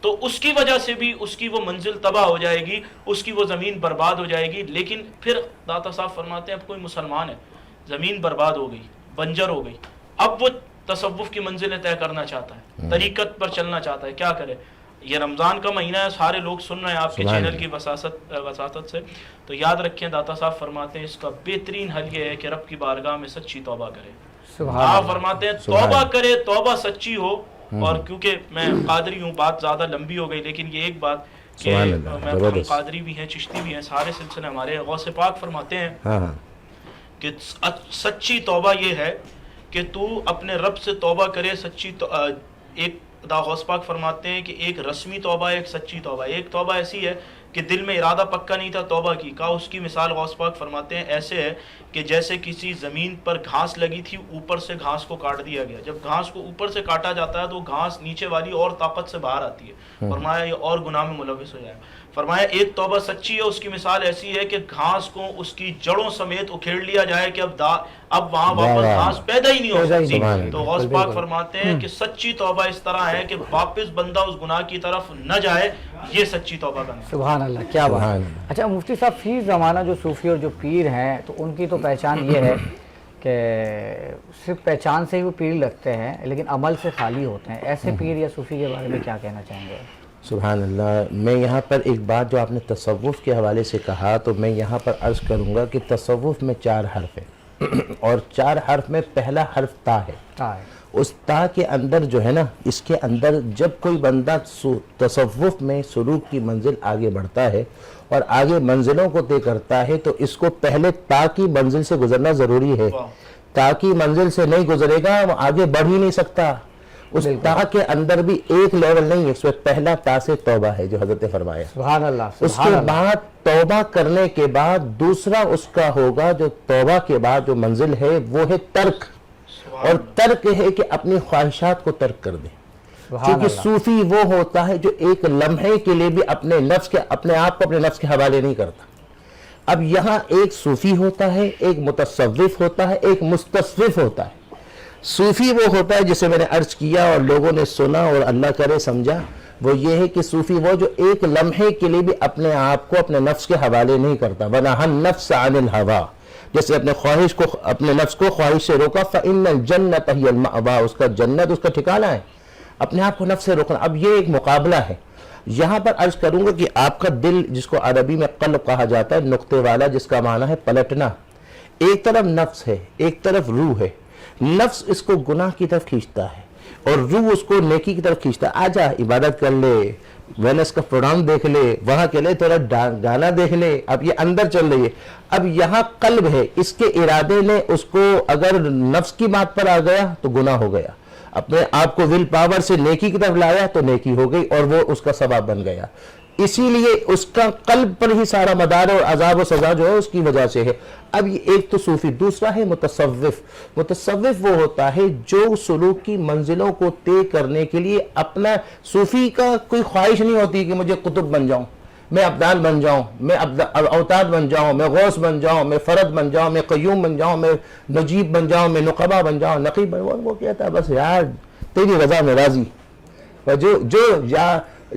تو اس کی وجہ سے بھی اس کی وہ منزل تباہ ہو جائے گی, اس کی وہ زمین برباد ہو جائے گی. لیکن پھر داتا صاحب فرماتے ہیں اب کوئی مسلمان ہے, زمین برباد ہو گئی, بنجر ہو گئی, اب وہ تصوف کی منزلیں طے کرنا چاہتا ہے, طریقت پر چلنا چاہتا ہے, کیا کرے؟ یہ رمضان کا مہینہ ہے, سارے لوگ سن رہے ہیں آپ کے چینل کی وساطت سے, تو یاد رکھیں داتا صاحب فرماتے ہیں اس کا بہترین حل یہ ہے کہ رب کی بارگاہ میں سچی توبہ کرے. آپ فرماتے ہیں توبہ کرے, توبہ سچی ہو. اور کیونکہ میں قادری ہوں, بات زیادہ لمبی ہو گئی, لیکن یہ ایک بات کہ میں قادری بھی ہیں, چشتی بھی ہیں, سارے سلسلے ہمارے. غوث پاک فرماتے ہیں کہ سچی توبہ یہ ہے کہ تو اپنے رب سے توبہ کرے. سچی ایک غوث پاک فرماتے ہیں کہ ایک رسمی توبہ ہے, ایک سچی توبہ ہے. ایک توبہ ایسی ہے کہ دل میں ارادہ پکا نہیں تھا توبہ کی, کہا اس کی مثال غوث پاک فرماتے ہیں ایسے ہے کہ جیسے کسی زمین پر گھاس لگی تھی, اوپر سے گھاس کو کاٹ دیا گیا. جب گھاس کو اوپر سے کاٹا جاتا ہے تو گھاس نیچے والی اور طاقت سے باہر آتی ہے. فرمایا یہ اور گناہ میں ملوث ہو جائے گا. فرمایا ایک توبہ سچی ہے, اس کی مثال ایسی ہے کہ گھاس کو اس کی جڑوں سمیت اکھیڑ لیا جائے کہ اب وہاں واپس گھاس پیدا ہی نہیں ہو سکتی. تو غوث پاک فرماتے ہیں کہ سچی توبہ اس طرح ہے کہ واپس بندہ اس گناہ کی طرف نہ جائے, یہ سچی توبہ کرنا. سبحان اللہ, کیا بات. اچھا مفتی صاحب, فی زمانہ جو صوفی اور جو پیر ہیں تو ان کی تو پہچان یہ ہے کہ صرف پہچان سے ہی وہ پیر لگتے ہیں لیکن عمل سے خالی ہوتے ہیں. ایسے پیر یا صوفی کے بارے میں کیا کہنا چاہیں گے؟ سبحان اللہ. میں یہاں پر ایک بات جو آپ نے تصوف کے حوالے سے کہا تو میں یہاں پر عرض کروں گا کہ تصوف میں 4 حرف ہیں اور 4 حرف میں پہلا حرف تا ہے. اس تا کے اندر جو ہے نا, اس کے اندر جب کوئی بندہ تصوف میں سلوک کی منزل آگے بڑھتا ہے اور آگے منزلوں کو طے کرتا ہے تو اس کو پہلے تا کی منزل سے گزرنا ضروری ہے. تا کی منزل سے نہیں گزرے گا وہ آگے بڑھ ہی نہیں سکتا. اس تا کے اندر بھی ایک لیول نہیں ہے, اس میں پہلا تا سے توبہ ہے جو حضرت فرمایا. سبحان اللہ. اس کے بعد توبہ کرنے کے بعد دوسرا اس کا ہوگا جو توبہ کے بعد جو منزل ہے وہ ہے ترک. اور ترک ہے کہ اپنی خواہشات کو ترک کر دے. کیونکہ صوفی وہ ہوتا ہے جو ایک لمحے کے لیے بھی اپنے آپ کو اپنے نفس کے حوالے نہیں کرتا. اب یہاں ایک صوفی ہوتا ہے, ایک متصوف ہوتا ہے, ایک مستصوف ہوتا ہے. صوفی وہ ہوتا ہے جسے میں نے عرض کیا اور لوگوں نے سنا اور اللہ کرے سمجھا, وہ یہ ہے کہ صوفی وہ جو ایک لمحے کے لیے بھی اپنے آپ کو اپنے نفس کے حوالے نہیں کرتا. وَنَهَا النَّفْسَ عَنِ الْهَوَىٰ, جیسے اپنے خواہش کو, اپنے نفس کو خواہش سے روکا. فَإِنَّ الْجَنَّةَ هِيَ الْمَأْوَىٰ, اس کا جنت اس کا ٹھکانہ ہے. اپنے آپ کو نفس سے روکنا. اب یہ ایک مقابلہ ہے. یہاں پر عرض کروں گا کہ آپ کا دل, جس کو عربی میں قلب کہا جاتا ہے, نقطے والا, جس کا معنی ہے پلٹنا. ایک طرف نفس ہے, ایک طرف روح ہے. نفس اس کو گناہ کی طرف کھینچتا ہے اور روح اس کو نیکی کی طرف کھینچتا ہے. آجا عبادت کر لے, وینس کا پروگرام دیکھ لے, وہاں کے لے تھوڑا گانا دیکھ لے. اب یہ اندر چل رہی ہے. اب یہاں قلب ہے, اس کے ارادے نے اس کو اگر نفس کی بات پر آ گیا تو گناہ ہو گیا. اپنے آپ کو ول پاور سے نیکی کی طرف لایا تو نیکی ہو گئی اور وہ اس کا ثواب بن گیا. اسی لیے اس کا قلب پر ہی سارا مدار اور عذاب و سزا جو ہے اس کی وجہ سے ہے. اب یہ ایک تو صوفی, دوسرا ہے متصوف. متصوف وہ ہوتا ہے جو سلوک کی منزلوں کو طے کرنے کے لیے اپنا, صوفی کا کوئی خواہش نہیں ہوتی کہ مجھے قطب بن جاؤں, میں ابدال بن جاؤں, میں اوتاد بن جاؤں, میں غوث بن جاؤں, میں فرد بن جاؤں, میں قیوم بن جاؤں, میں نجیب بن جاؤں, میں نقبہ بن جاؤں, نقیب بن جاؤں. وہ کہتا ہے بس یار تیری رضا میں راضی,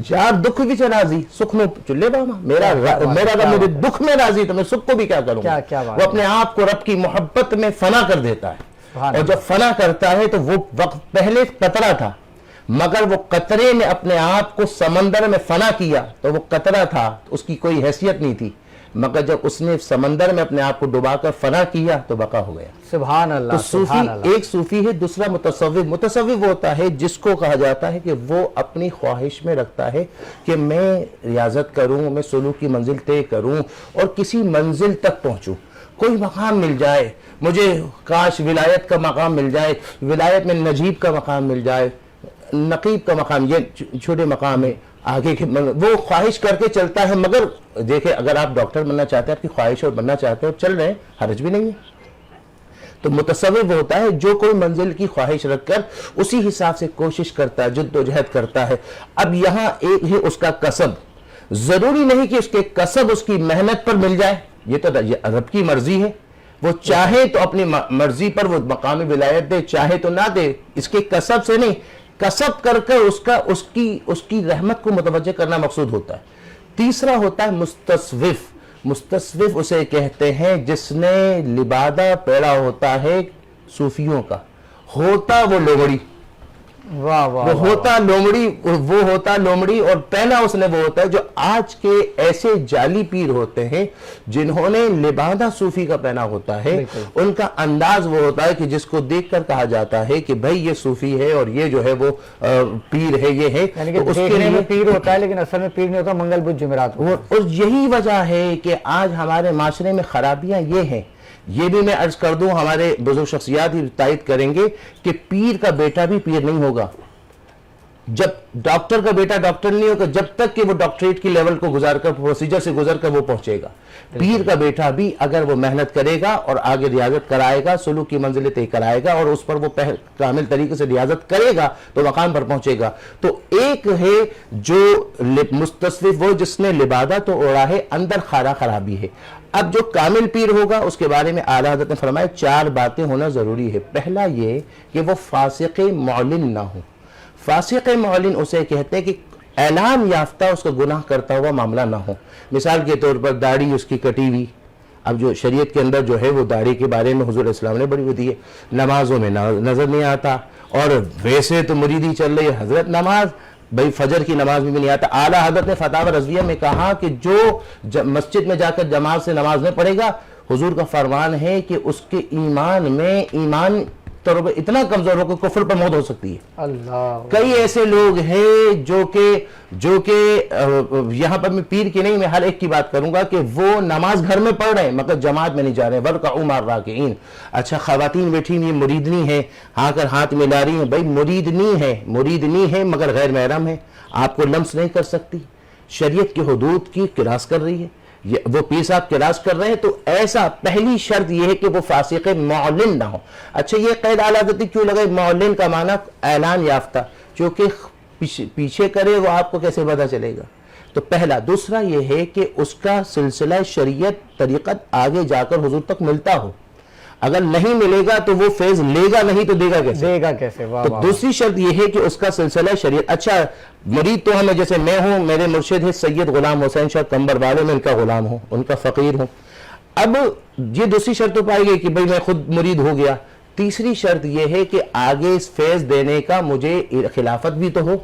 یار دکھ بھی سے راضی, سکھ میں چلے باما, میرا رب میرے دکھ میں راضی تو میں سکھ کو بھی کیا کروں. وہ اپنے آپ کو رب کی محبت میں فنا کر دیتا ہے. اور جب فنا کرتا ہے تو وہ وقت پہلے قطرہ تھا, مگر وہ قطرے نے اپنے آپ کو سمندر میں فنا کیا تو وہ قطرہ تھا, اس کی کوئی حیثیت نہیں تھی. مگر جب اس نے سمندر میں اپنے آپ کو ڈبا کر فنا کیا تو بقا ہو گیا. سبحان اللہ. تو صوفی ایک صوفی ہے, دوسرا متصوف. متصوف ہوتا ہے جس کو کہا جاتا ہے کہ وہ اپنی خواہش میں رکھتا ہے کہ میں ریاضت کروں, میں سلوک کی منزل طے کروں اور کسی منزل تک پہنچوں. کوئی مقام مل جائے مجھے, کاش ولایت کا مقام مل جائے, ولایت میں نجیب کا مقام مل جائے, نقیب کا مقام, یہ چھوٹے مقام ہے. آگے کے وہ خواہش کر کے چلتا ہے. مگر دیکھیں اگر آپ ڈاکٹر بننا چاہتے ہیں, آپ کی خواہش اور بننا چاہتے ہیں اور چل رہے ہیں, حرج بھی نہیں ہے. تو متصوف ہوتا ہے جو کوئی منزل کی خواہش رکھ کر اسی حساب سے کوشش کرتا ہے, جد و جہد کرتا ہے. اب یہاں ایک ہے اس کا کسب. ضروری نہیں کہ اس کے کسب اس کی محنت پر مل جائے, یہ تو رب کی مرضی ہے. وہ چاہے تو اپنی مرضی پر وہ مقامی ولایت دے, چاہے تو نہ دے, اس کے کسب سے نہیں. کسب کر کر اس کی رحمت کو متوجہ کرنا مقصود ہوتا ہے. تیسرا ہوتا ہے مستصوف. مستصوف اسے کہتے ہیں جس نے لبادہ پیڑا ہوتا ہے صوفیوں کا, ہوتا وہ لومڑی, وہ ہوتا لومڑی اور پہنا اس نے وہ ہوتا ہے. جو آج کے ایسے جعلی پیر ہوتے ہیں جنہوں نے لبادہ صوفی کا پہنا ہوتا ہے, ان کا انداز وہ ہوتا ہے کہ جس کو دیکھ کر کہا جاتا ہے کہ بھائی یہ صوفی ہے اور یہ جو ہے وہ پیر ہے, یہ ہے. یعنی کہ دیکھنے میں پیر ہوتا ہے لیکن اصل میں پیر نہیں ہوتا, منگل بدھ جمعرات. اور یہی وجہ ہے کہ آج ہمارے معاشرے میں خرابیاں یہ ہیں. یہ بھی میں عرض کر دوں, ہمارے بزرگ شخصیات ہی تائید کریں گے کہ پیر کا بیٹا بھی پیر نہیں ہوگا. جب ڈاکٹر کا بیٹا ڈاکٹر نہیں ہوگا جب تک کہ وہ ڈاکٹریٹ کی لیول کو گزار کر, پروسیجر سے گزر کر وہ پہنچے گا. پیر کا بیٹا بھی اگر وہ محنت کرے گا اور آگے ریاضت کرائے گا, سلوک کی منزلیں طے کرائے گا اور اس پر وہ کامل طریقے سے ریاضت کرےگا تو مقام پر پہنچے گا. تو ایک ہے جو مستصوف, وہ جس نے لبادہ تو اوڑا ہے, اندر خارا خرابی ہے. اب جو کامل پیر ہوگا اس کے بارے میں اعلیٰ حضرت نے فرمایا 4 باتیں ہونا ضروری ہے. پہلا یہ کہ وہ فاسق معلن نہ ہو. فاسق معلن اسے کہتے ہیں کہ اعلان یافتہ اس کا گناہ کرتا ہوا معاملہ نہ ہو. مثال کے طور پر داڑھی اس کی کٹی ہوئی. اب جو شریعت کے اندر جو ہے وہ داڑھی کے بارے میں حضور اسلام نے بڑی دی ہے. نمازوں میں نظر نہیں آتا, اور ویسے تو مریدی چل رہی ہے حضرت نماز, بھئی فجر کی نماز میں بھی نہیں آتا. اعلیٰ حضرت نے فتاوی رضویہ میں کہا کہ جو مسجد میں جا کر جماعت سے نماز نہیں پڑھے گا, حضور کا فرمان ہے کہ اس کے ایمان اتنا کمزور ہو کہ کفر پر موت ہو سکتی ہے. اللہ, کئی ایسے لوگ ہیں جو کہ یہاں پر میں پیر کی نہیں, میں ہر ایک کی بات کروں گا کہ وہ نماز گھر میں پڑھ رہے ہیں مگر جماعت میں نہیں جا رہے ہیں. وَرْكَعُوا مَعَ الرَّاكِعِينَ. اچھا خواتین بیٹھی ہوئی مریدنی ہیں, ہاں کر ہاتھ ملا رہی ہیں, بھائی مریدنی ہے مگر غیر محرم ہے, آپ کو لمس نہیں کر سکتی, شریعت کی حدود کی کراس کر رہی ہے, وہ پیر صاحب کراس کر رہے ہیں. تو ایسا پہلی شرط یہ ہے کہ وہ فاسق معلن نہ ہو. اچھا یہ قید اعلیٰ حضرت کیوں لگا؟ معلن کا معنی اعلان یافتہ, چونکہ پیچھے کرے وہ آپ کو کیسے پتہ چلے گا. تو پہلا. دوسرا یہ ہے کہ اس کا سلسلہ شریعت طریقت آگے جا کر حضور تک ملتا ہو. اگر نہیں ملے گا تو وہ فیض لے گا نہیں تو دے گا کیسے. تو دوسری شرط یہ ہے کہ اس کا سلسلہ شریعت. اچھا مرید تو ہمیں, جیسے میں ہوں, میرے مرشد ہے سید غلام حسین شاہ کمبر والے, میں ان کا غلام ہوں, ان کا فقیر ہوں. اب یہ دوسری شرط تو پائی گئی کہ بھئی میں خود مرید ہو گیا. تیسری شرط یہ ہے کہ آگے اس فیض دینے کا مجھے خلافت بھی تو ہو.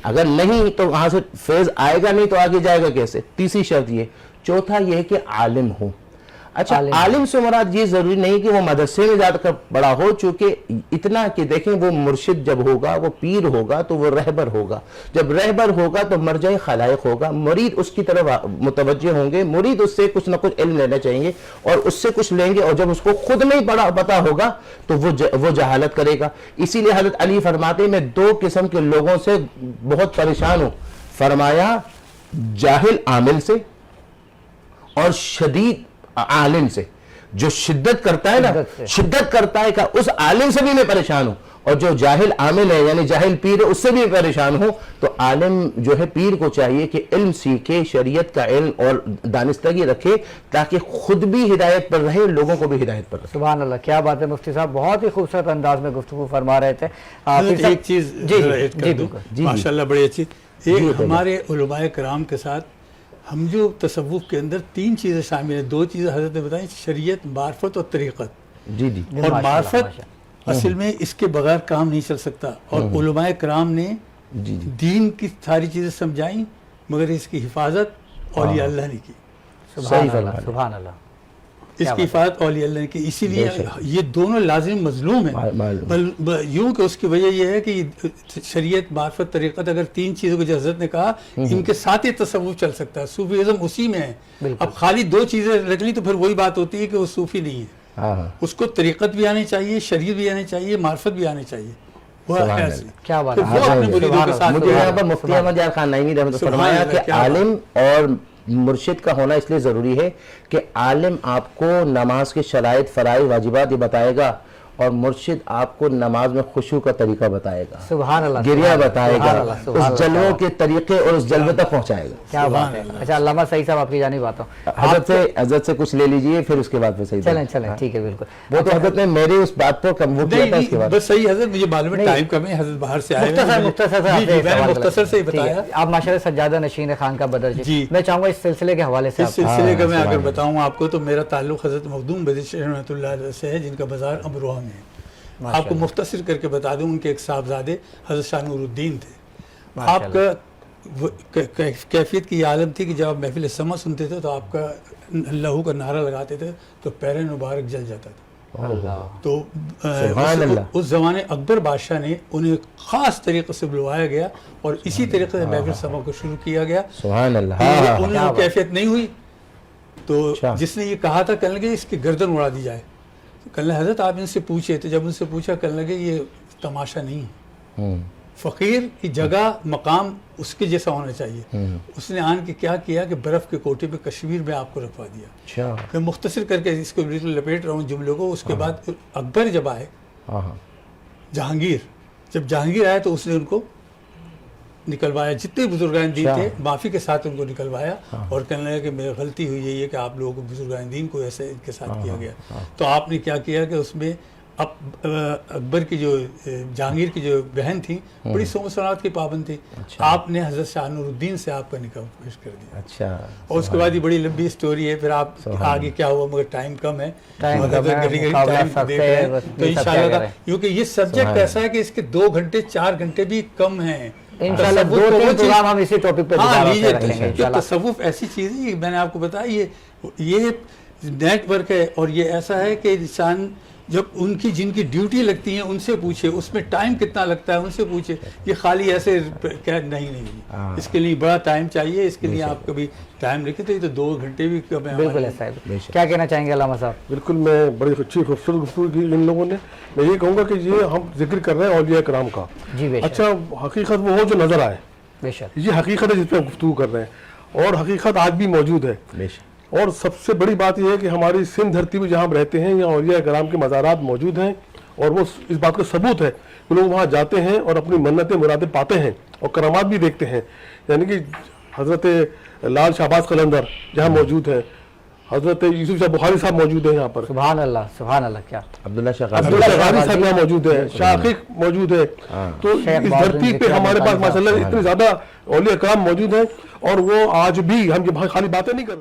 اگر نہیں تو وہاں سے فیض آئے گا نہیں تو آگے جائے گا کیسے. تیسری شرط یہ. چوتھا یہ ہے کہ عالم ہو. اچھا عالم سے مراد یہ ضروری نہیں کہ وہ مدرسے میں جا کر پڑھا ہو, چونکہ اتنا کہ دیکھیں وہ مرشد جب ہوگا, وہ پیر ہوگا تو وہ رہبر ہوگا. جب رہبر ہوگا تو مرجع خلائق ہوگا, مرید اس کی طرف متوجہ ہوں گے, مرید اس سے کچھ نہ کچھ علم لینا چاہیں گے اور اس سے کچھ لیں گے, اور جب اس کو خود نہیں پتا ہوگا تو وہ جہالت کرے گا. اسی لیے حضرت علی فرماتے ہیں میں 2 قسم کے لوگوں سے بہت پریشان ہوں. فرمایا جاہل عامل سے اور شدید عالم سے. جو شدت کرتا ہے نا, شدت کرتا ہے کہ اس عالم سے بھی میں پریشان ہوں, اور جو جاہل عامل ہے یعنی جاہل پیر ہے اس سے بھی پریشان ہوں. تو عالم جو ہے پیر کو چاہیے کہ علم سیکھے, شریعت کا علم اور دانستگی رکھے, تاکہ خود بھی ہدایت پر رہے, لوگوں کو بھی ہدایت پر رہے. سبحان اللہ, کیا بات ہے مفتی صاحب, بہت ہی خوبصورت انداز میں گفتگو فرما رہے تھے. ایک چیز ماشاءاللہ بڑی اچھی, ہمارے علماء کرام کے ساتھ ہم جو تصوف کے اندر 3 چیزیں شامل ہیں. 2 چیزیں حضرت نے بتائیں, شریعت, معرفت اور طریقت. اور معرفت اصل میں اس کے بغیر کام نہیں چل سکتا, اور علماء کرام نے دین کی ساری چیزیں سمجھائیں مگر اس کی حفاظت اولیاء اللہ نے کی. سبحان اللہ, اس کی حفاظت اولیاء اللہ نے کی. اسی لیے یہ دونوں لازم مظلوم ہیں. یوں کہ اس کی وجہ یہ ہے کہ شریعت, معرفت, طریقت, اگر 3 چیزوں کو جو حضرت نے کہا ان کے ساتھ ہی تصوف چل سکتا ہے. صوفیزم اسی میں ہے. اب خالی 2 چیزیں رکھ لی تو پھر وہی بات ہوتی ہے کہ وہ صوفی نہیں ہے. اس کو طریقت بھی آنی چاہیے, شریعت بھی آنی چاہیے, معرفت بھی آنی چاہیے. کیا بات ہے. مجھے یہاں پر مفتی احمد یار خان نعیمی رحمۃ اللہ فرمایا کہ عالم اور مرشد کا ہونا اس لیے ضروری ہے کہ عالم آپ کو نماز کے شرائط, فرائض, واجبات یہ بتائے گا, اور مرشد آپ کو نماز میں خشوع کا طریقہ بتائے گا, سبحان اللہ, گریہ بتائے گا, سبحان اس جلووں کے طریقے اور اس جلوے تک پہنچائے گا. کیا بات ہے. اچھا علامہ سعید صاحب آپ کی جانب آتا ہوں, حضرت سے کچھ لے لیجئے پھر اس کے بعد پھر صحیح. چلیں ٹھیک ہے بالکل. وہ تو حضرت نے میری اس بات پر کم وہ کیا تھا اس کے بعد. بس صحیح حضرت, مجھے معلوم ہے ٹائم کم ہے, حضرت باہر سے آئے ہیں, مختصر سے ہی بتایا. آپ ماشاءاللہ سجادہ نشین خان کا بدر جی, میں چاہوں گا اس سلسلے کے حوالے سے, اس سلسلے کا میں اگر بتاؤں آپ کو تو میرا تعلق حضرت مخدوم بدر رحمۃ اللہ علیہ سے ہے, جن کا بازار امروہہ میں ہے. آپ کو مختصر کر کے بتا دوں, ان کے ایک صاحبزادے حضرت شاہ نور الدین تھے. آپ کا کیفیت کی یہ عالم تھی کہ جب آپ محفل سما سنتے تھے تو آپ کا اللہ کا نعرہ لگاتے تھے تو پیر مبارک جل جاتا تھا. تو اس زمانے اکبر بادشاہ نے انہیں خاص طریقے سے بلوایا گیا اور اسی طریقے سے محفل سما کو شروع کیا گیا. سبحان اللہ. انہیں کیفیت نہیں ہوئی تو جس نے یہ کہا تھا کہنے لگے اس کی گردن اڑا دی جائے. کہنے حضرت آپ ان سے پوچھے, تو جب ان سے پوچھا کہنے لگے یہ تماشا نہیں ہے, فقیر کی جگہ مقام اس کے جیسا ہونا چاہیے. اس نے آن کے کیا کیا کہ برف کے کوٹے پہ کشمیر میں آپ کو رکھوا دیا. میں مختصر کر کے اس کو بالکل لپیٹ رہا ہوں جملوں کو. اس کے بعد اکبر جب آئے, جب جہانگیر آئے تو اس نے ان کو نکلوایا, جتنے بزرگان دین تھے معافی کے ساتھ ان کو نکلوایا اور کہنے لگا کہ میری غلطی ہوئی یہی ہے کہ آپ لوگوں کو بزرگان دین کو ایسے ان کے ساتھ کیا گیا. تو آپ نے کیا کیا کہ اس میں اکبر کی جو جہانگیر کی جو بہن تھی بڑی سوم سنات کی پابند تھی, آپ نے حضرت شاہ نور الدین سے آپ کا نکاح پیش کر دیا. اور اس کے بعد یہ بڑی لمبی سٹوری ہے, پھر آپ آگے کیا ہوا, مگر ٹائم کم ہے تو انشاءاللہ, کیونکہ یہ سبجیکٹ ایسا ہے کہ اس کے 2 گھنٹے 4 گھنٹے بھی کم ہیں. انشاءاللہ 2-3 پروگرام ہم اسی ٹاپک پہ کریں گے. تصوف ایسی چیز ہے, میں نے آپ کو بتایا یہ نیٹ ورک ہے, اور یہ ایسا ہے کہ انسان جب ان کی جن کی ڈیوٹی لگتی ہیں ان سے پوچھے, اس میں ٹائم کتنا لگتا ہے ان سے پوچھے. یہ خالی ایسے نہیں, اس کے لیے بڑا ٹائم چاہیے. اس کے لیے آپ کبھی ٹائم رکھے تو 2 گھنٹے بھی کم ہے. بالکل ایسا ہے. کیا کہنا چاہیں گے علامہ صاحب؟ بالکل, میں بڑی اچھی خوبصورت گفتگو کی ان لوگوں نے. میں یہ کہوں گا کہ یہ ہم ذکر کر رہے ہیں اولیاء کرام کا. اچھا, حقیقت وہ ہو جو نظر آئے, یہ حقیقت ہے جس پہ ہم گفتگو کر رہے ہیں, اور حقیقت آج بھی موجود ہے. اور سب سے بڑی بات یہ ہے کہ ہماری سندھ دھرتی میں جہاں ہم رہتے ہیں یہاں اولیاء کرام کے مزارات موجود ہیں, اور وہ اس بات کا ثبوت ہے کہ لوگ وہاں جاتے ہیں اور اپنی منتیں مرادیں پاتے ہیں اور کرامات بھی دیکھتے ہیں. یعنی کہ حضرت لال شہباز قلندر جہاں موجود ہیں, حضرت یوسف شاہ بخاری صاحب موجود ہیں یہاں پر. سبحان اللہ, سبحان اللہ. کیا عبداللہ شاہ غازی صاحب یہاں موجود ہیں, شاہ عقیق موجود ہے. تو اس دھرتی پہ ہمارے پاس ماشاءاللہ اتنے زیادہ اولیاء کرام موجود ہیں, اور وہ آج بھی ہم خالی باتیں نہیں کر رہے.